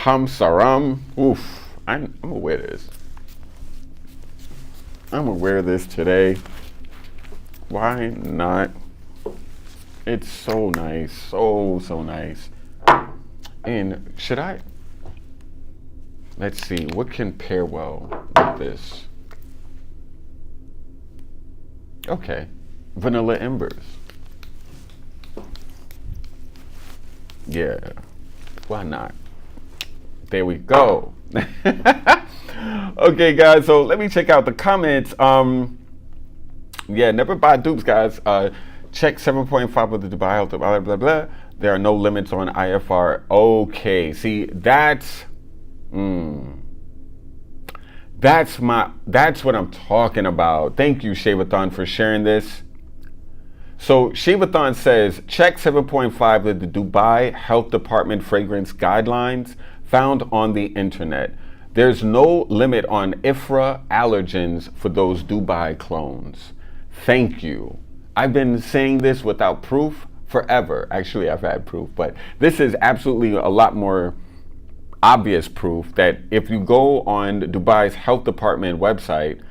Hamsaram. Oof. I'm gonna wear this. I'm gonna wear this today. Why not? It's so nice. So nice. And should I? Let's see. What can pair well with this? Okay. Vanilla Embers. Yeah. Why not? There we go. Okay, guys, so let me check out the comments. Yeah, never buy dupes, guys. Check 7.5 with the Dubai Health, blah, blah, blah. There are no limits on IFR. Okay, see, that's what I'm talking about. Thank you, Shavathon, for sharing this. So Shavathon says, check 7.5 of the Dubai Health Department fragrance guidelines found on the internet. There's no limit on IFRA allergens for those Dubai clones. Thank you. I've been saying this without proof forever. Actually, I've had proof, but this is absolutely a lot more obvious proof that if you go on Dubai's health department website,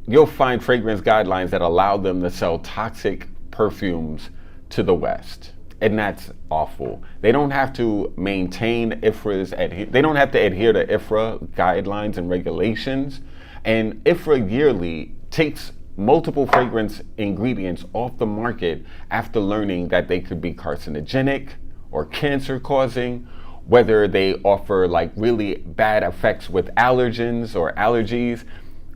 you'll find fragrance guidelines that allow them to sell toxic perfumes to the West. And that's awful. They don't have to maintain IFRA's, they don't have to adhere to IFRA guidelines and regulations. And IFRA yearly takes multiple fragrance ingredients off the market after learning that they could be carcinogenic or cancer causing, whether they offer like really bad effects with allergens or allergies.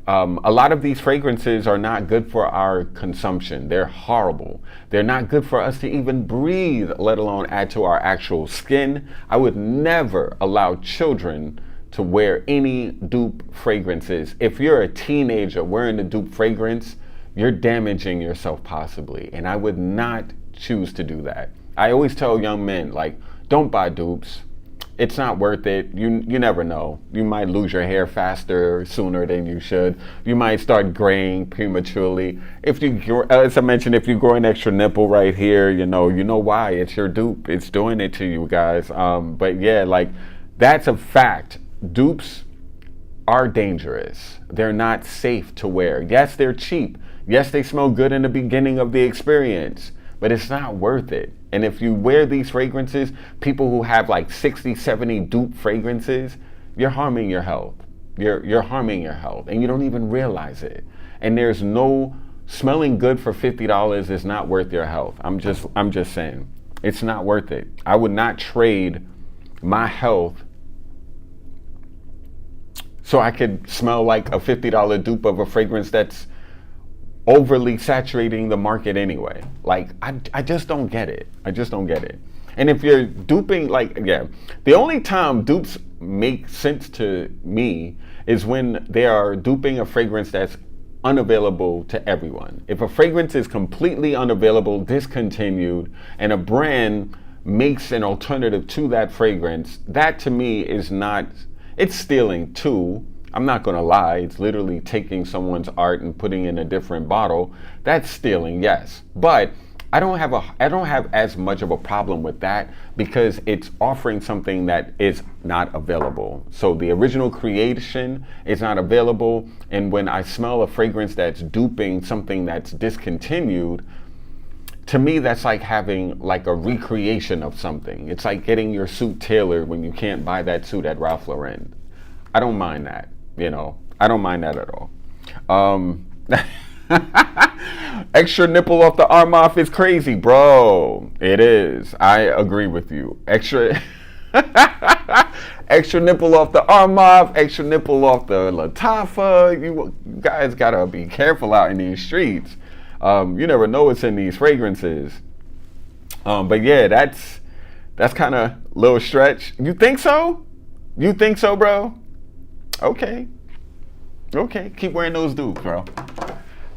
A lot of these fragrances are not good for our consumption. They're horrible. They're not good for us to even breathe, let alone add to our actual skin. I would never allow children to wear any dupe fragrances. If you're a teenager wearing a dupe fragrance, you're damaging yourself possibly. And I would not choose to do that. I always tell young men, like, don't buy dupes. It's not worth it. You never know. You might lose your hair faster, sooner than you should. You might start graying prematurely. If you, as I mentioned, if you grow an extra nipple right here, you know why. It's your dupe. It's doing it to you guys. But yeah, like, that's a fact. Dupes are dangerous. They're not safe to wear. Yes, they're cheap. Yes, they smell good in the beginning of the experience, but it's not worth it. And if you wear these fragrances, people who have like 60, 70 dupe fragrances, you're harming your health. You're harming your health and you don't even realize it. And there's no smelling good for $50 is not worth your health. I'm just saying, it's not worth it. I would not trade my health so I could smell like a $50 dupe of a fragrance that's overly saturating the market anyway. Like, I just don't get it. I just don't get it. And if you're duping, like, yeah, the only time dupes make sense to me is when they are duping a fragrance that's unavailable to everyone. If a fragrance is completely unavailable, discontinued, and a brand makes an alternative to that fragrance, that to me is not, it's stealing too. I'm not gonna lie, it's literally taking someone's art and putting in a different bottle. That's stealing, yes. But I don't have as much of a problem with that because it's offering something that is not available. So the original creation is not available, and when I smell a fragrance that's duping something that's discontinued, to me that's like having like a recreation of something. It's like getting your suit tailored when you can't buy that suit at Ralph Lauren. I don't mind that. I don't mind that at all. Extra nipple off the arm off is crazy, bro. It is. I agree with you. Extra nipple off the arm off, extra nipple off the Latafa. You guys gotta be careful out in these streets. You never know what's in these fragrances. But yeah, that's kind of a little stretch. You think so? You think so, bro? Okay, keep wearing those dupes, bro.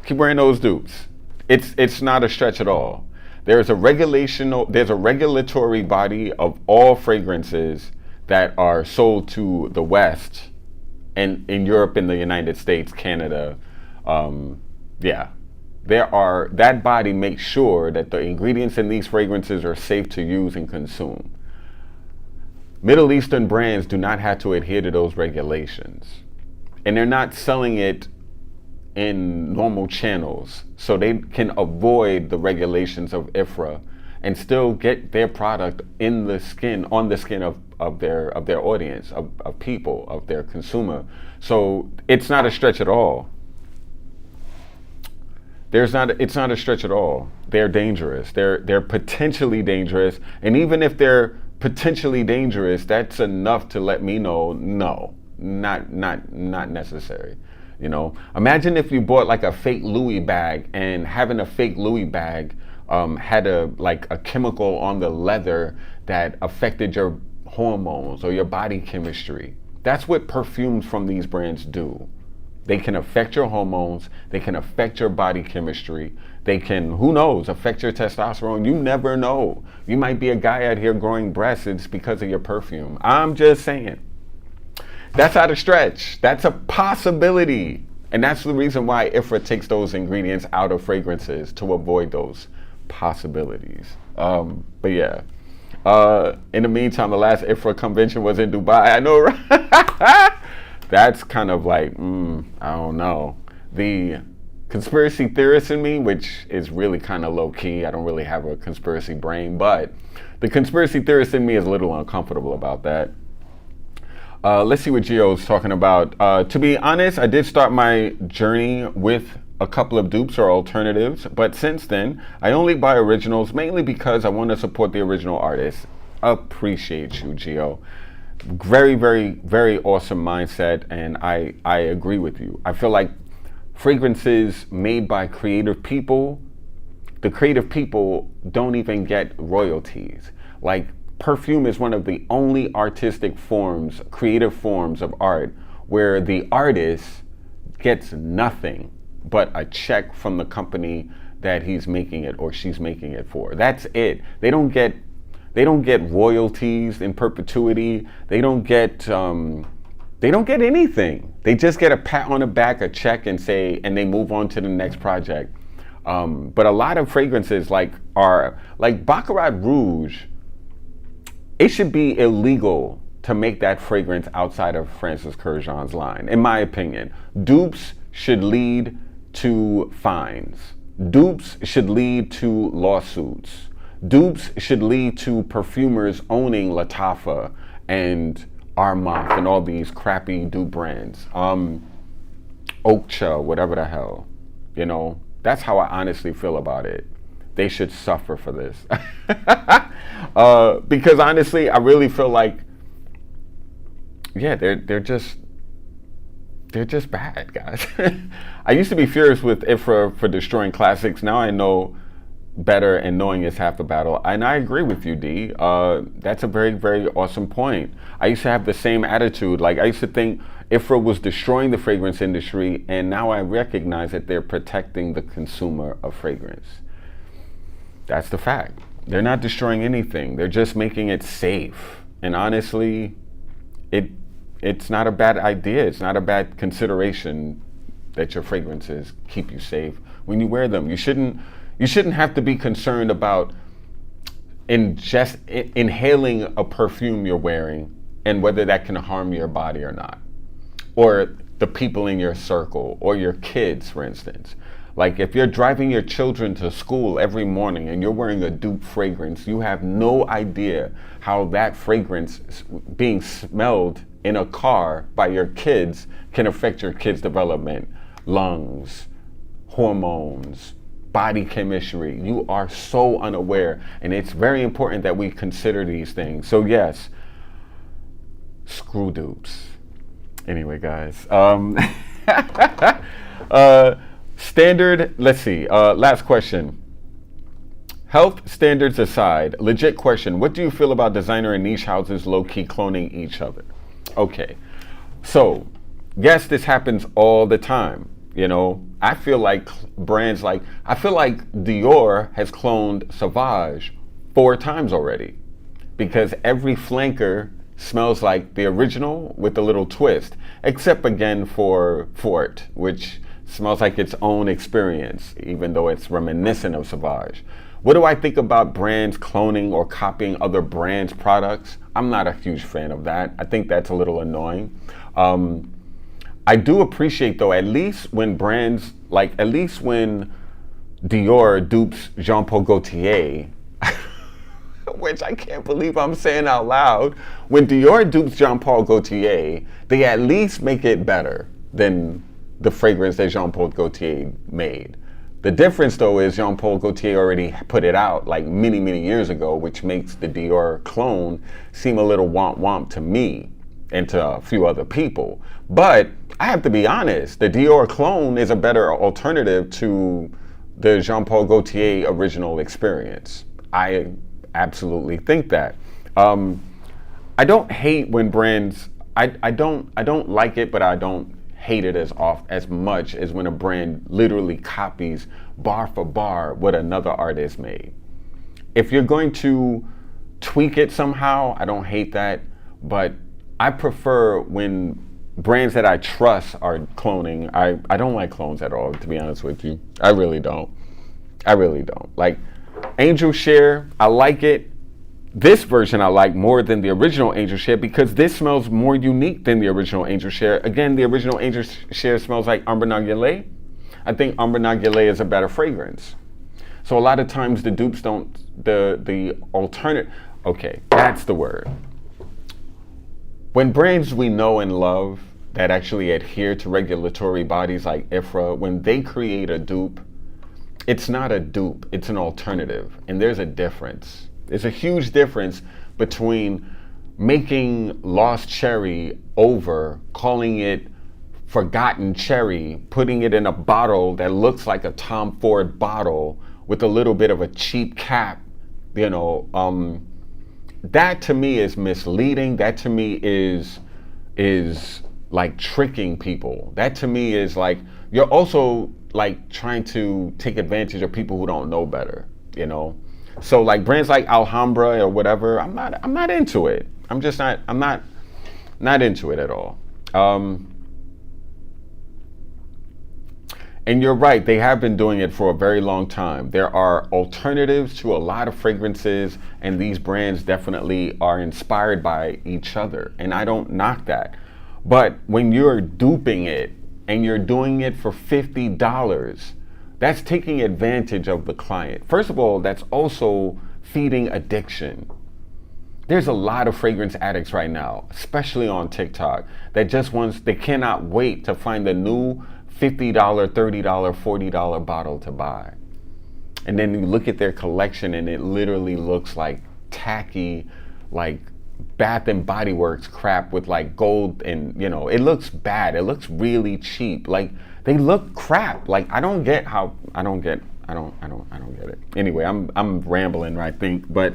Keep wearing those dupes. It's not a stretch at all. There's a regulatory body of all fragrances that are sold to the West and in Europe, in the United States, Canada. Yeah, that body makes sure that the ingredients in these fragrances are safe to use and consume. Middle Eastern brands do not have to adhere to those regulations. And they're not selling it in normal channels. So they can avoid the regulations of IFRA and still get their product on the skin of their audience, of people, of their consumer. So it's not a stretch at all. It's not a stretch at all. They're dangerous. They're potentially dangerous. And even if they're potentially dangerous, that's enough to let me know, no, not necessary. You know, imagine if you bought like a fake Louis bag, and having a fake Louis bag had a chemical on the leather that affected your hormones or your body chemistry. That's what perfumes from these brands do. They can affect your hormones, they can affect your body chemistry, they can, who knows, affect your testosterone. You never know. You might be a guy out here growing breasts, it's because of your perfume. I'm just saying. That's not a stretch. That's a possibility. And that's the reason why IFRA takes those ingredients out of fragrances, to avoid those possibilities. But yeah. In the meantime, the last IFRA convention was in Dubai. I know, right? That's kind of like, I don't know. The conspiracy theorist in me, which is really kind of low key. I don't really have a conspiracy brain, but the conspiracy theorist in me is a little uncomfortable about that. Let's see what Gio's talking about. To be honest, I did start my journey with a couple of dupes or alternatives, but since then, I only buy originals, mainly because I want to support the original artists. Appreciate you, Gio. Very, very, very awesome mindset, and I agree with you. I feel like fragrances made by creative people, the creative people don't even get royalties. Like, perfume is one of the only artistic forms, creative forms of art, where the artist gets nothing but a check from the company that he's making it or she's making it for. That's it. They don't get royalties in perpetuity. They don't get anything. They just get a pat on the back, a check, and they move on to the next project. But a lot of fragrances like Baccarat Rouge, it should be illegal to make that fragrance outside of Francis Kurkdjian's line, in my opinion. Dupes should lead to fines. Dupes should lead to lawsuits. Dupes should lead to perfumers owning Lattafa and Armaf and all these crappy dupe brands. Okcha, whatever the hell. You know, that's how I honestly feel about it. They should suffer for this. Because honestly, I really feel like, yeah, they're just bad, guys. I used to be furious with IFRA for destroying classics. Now I know better, and knowing is half the battle. And I agree with you, D. That's a very, very awesome point. I used to have the same attitude. Like, I used to think IFRA was destroying the fragrance industry, and now I recognize that they're protecting the consumer of fragrance. That's the fact. They're not destroying anything. They're just making it safe. And honestly, it's not a bad idea. It's not a bad consideration that your fragrances keep you safe when you wear them. You shouldn't have to be concerned about inhaling a perfume you're wearing and whether that can harm your body or not, or the people in your circle, or your kids, for instance. Like, if you're driving your children to school every morning and you're wearing a dupe fragrance, you have no idea how that fragrance being smelled in a car by your kids can affect your kids' development, lungs, hormones, body chemistry. You are so unaware, and it's very important that we consider these things. So yes, screw dupes. Anyway, guys, standard, let's see, last question. Health standards aside, legit question, what do you feel about designer and niche houses low-key cloning each other? Okay, so yes, this happens all the time. You know, I feel like brands I feel like Dior has cloned Sauvage 4 times already, because every flanker smells like the original with a little twist, except again for Fort, which smells like its own experience, even though it's reminiscent of Sauvage. What do I think about brands cloning or copying other brands' products? I'm not a huge fan of that. I think that's a little annoying. I do appreciate, though, at least when brands, like at least when Dior dupes Jean Paul Gaultier, which I can't believe I'm saying out loud. When Dior dupes Jean Paul Gaultier, they at least make it better than the fragrance that Jean Paul Gaultier made. The difference, though, is Jean Paul Gaultier already put it out like many, many years ago, which makes the Dior clone seem a little womp to me and to a few other people. But I have to be honest, the Dior clone is a better alternative to the Jean Paul Gaultier original experience. I absolutely think that. I don't hate when brands, I don't like it, but I don't hate it as much as when a brand literally copies bar for bar what another artist made. If you're going to tweak it somehow, I don't hate that, but I prefer when brands that I trust are cloning. I don't like clones at all, to be honest with you. I really don't. Like Angel Share, I like it. This version I like more than the original Angel Share because this smells more unique than the original Angel Share. Again, the original Angel Share smells like Ambre Narguilé. I think Ambre Narguilé is a better fragrance. So a lot of times the dupes don't, the alternate, okay, that's the word. When brands we know and love that actually adhere to regulatory bodies like IFRA, when they create a dupe, it's not a dupe, it's an alternative. And there's a difference. There's a huge difference between making Lost Cherry over, calling it Forgotten Cherry, putting it in a bottle that looks like a Tom Ford bottle with a little bit of a cheap cap, you know, that to me is misleading. That to me is like tricking people. That to me is like, you're also like trying to take advantage of people who don't know better, you know? So like brands like Alhambra or whatever, I'm not into it. I'm not into it at all. And you're right, they have been doing it for a very long time. There are alternatives to a lot of fragrances, and these brands definitely are inspired by each other, and I don't knock that. But when you're duping it and you're doing it for $50, that's taking advantage of the client. First of all, that's also feeding addiction. There's a lot of fragrance addicts right now, especially on TikTok, that they cannot wait to find the new $50, $30, $40 bottle to buy. And then you look at their collection and it literally looks like tacky, like Bath and Body Works crap with like gold, and you know, it looks bad. It looks really cheap. Like they look crap. Like I don't get it. Anyway, I'm rambling, I think, but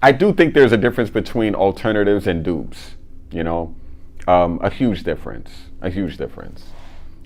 I do think there's a difference between alternatives and dupes, you know, a huge difference.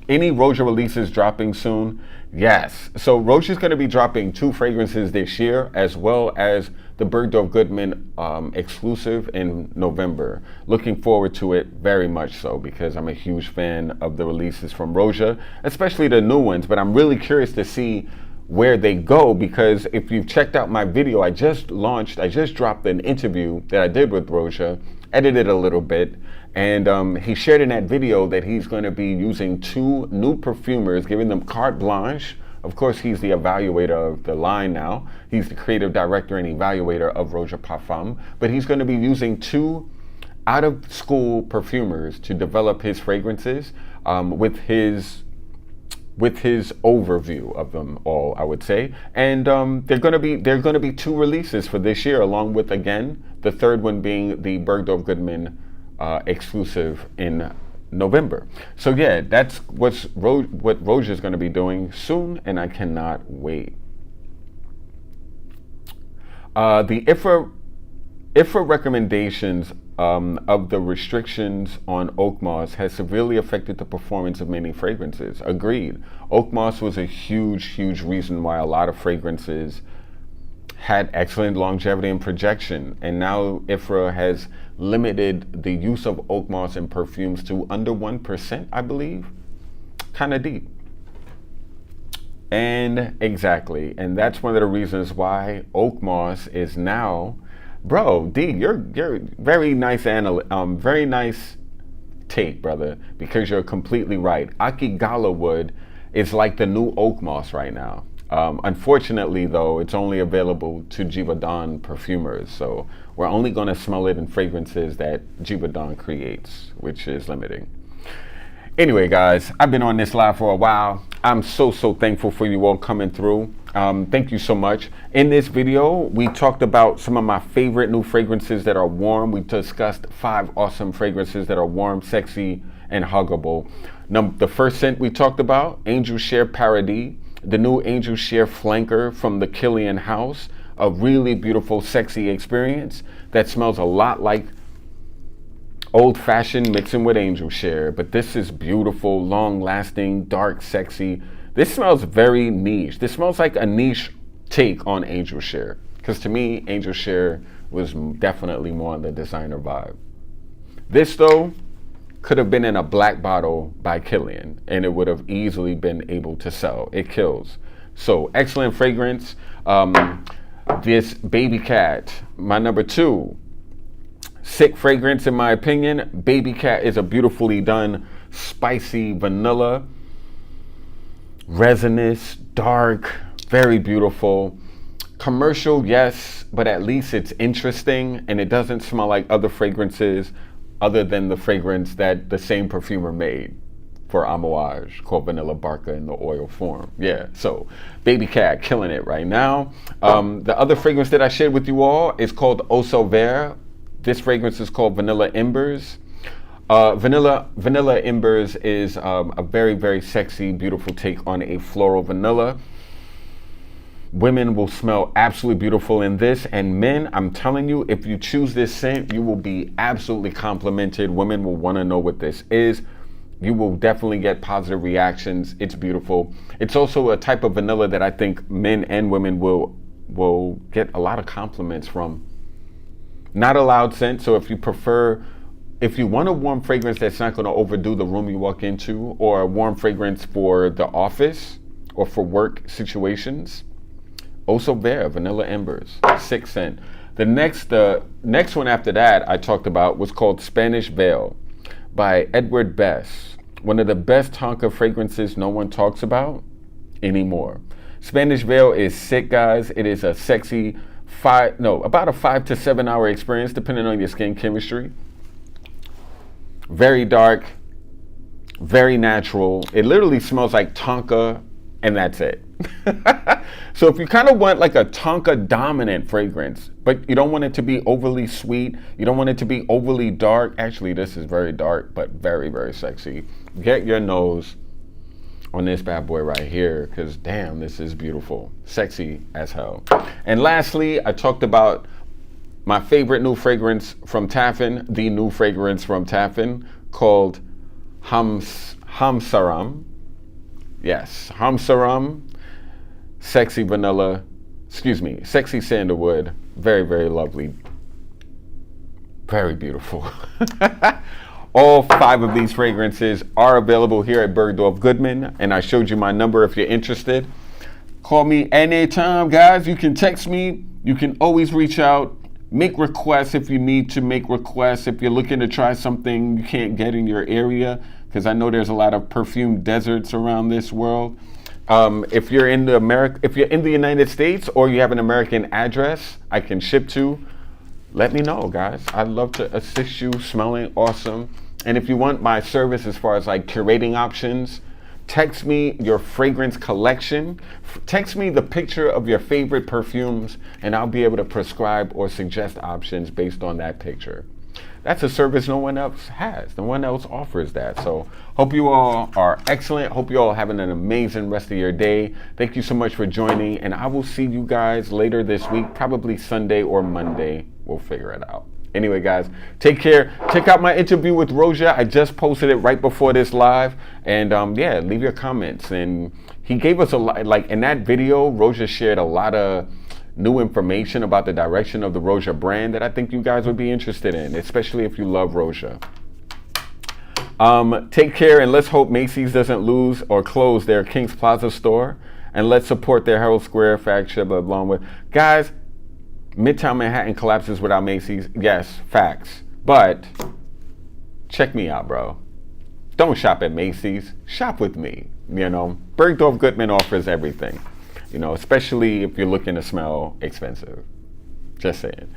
Any Roja releases dropping soon? Yes. So Roja is going to be dropping 2 fragrances this year, as well as the Bergdorf Goodman exclusive in November. Looking forward to it very much so, because I'm a huge fan of the releases from Roja, especially the new ones. But I'm really curious to see where they go, because if you've checked out my video, I just dropped an interview that I did with Roja, edited a little bit, and he shared in that video that he's going to be using 2 new perfumers, giving them carte blanche. Of course, he's the evaluator of the line now. He's the creative director and evaluator of Roja Parfum, but he's going to be using 2 out-of-school perfumers to develop his fragrances with his overview of them all, I would say. And they're going to be 2 releases for this year, along with, again, the 3rd one being the Bergdorf Goodman exclusive in November. So yeah, that's what Roja is going to be doing soon, and I cannot wait. The IFRA recommendations of the restrictions on oak moss has severely affected the performance of many fragrances. Agreed. Oak moss was a huge reason why a lot of fragrances had excellent longevity and projection, and now IFRA has limited the use of oak moss in perfumes to under 1%, I believe. Kind of deep. And exactly. And that's one of the reasons why oak moss is now, bro, D, you're very nice very nice take, brother, because you're completely right. Akigala wood is like the new oak moss right now. Unfortunately, though, it's only available to Jivadon perfumers, so we're only going to smell it in fragrances that Jivadon creates, which is limiting. Anyway, guys, I've been on this live for a while. I'm so thankful for you all coming through. Thank you so much. In this video, we talked about some of my favorite new fragrances that are warm. We discussed 5 awesome fragrances that are warm, sexy, and huggable. The first scent we talked about, Angel Share Paradis, the new Angel Share flanker from the Kilian house. A really beautiful, sexy experience that smells a lot like old-fashioned mixing with Angel Share, but this is beautiful, long-lasting, dark, sexy. This smells very niche. This smells like a niche take on Angel Share, because to me, Angel Share was definitely more on the designer vibe. This, though, could have been in a black bottle by Kilian, and it would have easily been able to sell. It kills. So, excellent fragrance. This Babycat, my number 2. Sick fragrance, in my opinion. Babycat is a beautifully done, spicy vanilla, resinous, dark, very beautiful. Commercial, yes, but at least it's interesting and it doesn't smell like other fragrances other than the fragrance that the same perfumer made for Amouage called Vanilla Barca in the oil form. Yeah, so Babycat, killing it right now. The other fragrance that I shared with you all is called Oso Vanilla. This fragrance is called Vanilla Embers. Vanilla Embers is a very sexy, beautiful take on a floral vanilla. Women will smell absolutely beautiful in this, and men, I'm telling you, if you choose this scent, you will be absolutely complimented. Women will want to know what this is. You will definitely get positive reactions. It's beautiful. It's also a type of vanilla that I think men and women will get a lot of compliments from. Not a loud scent, so if you want a warm fragrance that's not going to overdo the room you walk into, or a warm fragrance for the office or for work situations, Oso Vanilla Embers, sick scent. The next one after that I talked about was called Spanish Veil by Edward Bess. One of the best Tonka fragrances no one talks about anymore. Spanish Veil is sick, guys. It is a sexy, about a 5 to 7 hour experience depending on your skin chemistry. Very dark, very natural. It literally smells like Tonka, and that's it. So if you kind of want like a Tonka dominant fragrance, but you don't want it to be overly sweet, you don't want it to be overly dark. Actually, this is very dark, but very sexy. Get your nose on this bad boy right here, because damn, this is beautiful, sexy as hell. And lastly, I talked about my favorite new fragrance from Taffin, the new fragrance from Taffin called Hamsaram. Yes, Hamsaram, sexy vanilla, sexy sandalwood, very lovely, very beautiful. All 5 of these fragrances are available here at Bergdorf Goodman, and I showed you my number if you're interested. Call me anytime, guys. You can text me. You can always reach out. Make requests if you need to make requests. If you're looking to try something you can't get in your area, because I know there's a lot of perfume deserts around this world. If you're in the United States or you have an American address I can ship to, let me know, guys. I'd love to assist you smelling awesome. And if you want my service as far as like curating options, text me your fragrance collection. Text me the picture of your favorite perfumes, and I'll be able to prescribe or suggest options based on that picture. That's a service no one else has. No one else offers that. So hope you all are excellent. Hope you all having an amazing rest of your day. Thank you so much for joining, and I will see you guys later this week, probably Sunday or Monday. We'll figure it out. Anyway, guys, take care. Check out my interview with Roja. I just posted it right before this live. And yeah, leave your comments. And he gave us a lot, like in that video, Roja shared a lot of new information about the direction of the Roja brand that I think you guys would be interested in, especially if you love Roja. Take care, and let's hope Macy's doesn't lose or close their Kings Plaza store. And let's support their Herald Square flagship along with, guys, Midtown Manhattan collapses without Macy's. Yes, facts. But check me out, bro. Don't shop at Macy's. Shop with me. You know, Bergdorf Goodman offers everything. You know, especially if you're looking to smell expensive. Just saying.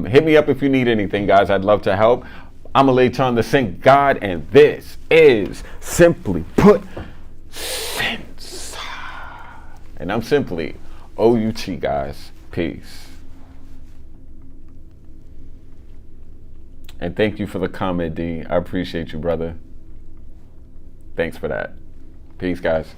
Hit me up if you need anything, guys. I'd love to help. I'm Alayton the Sync God, and this is Simply Put Sense. And I'm simply OUT, guys. Peace. And thank you for the comment, D. I appreciate you, brother. Thanks for that. Peace, guys.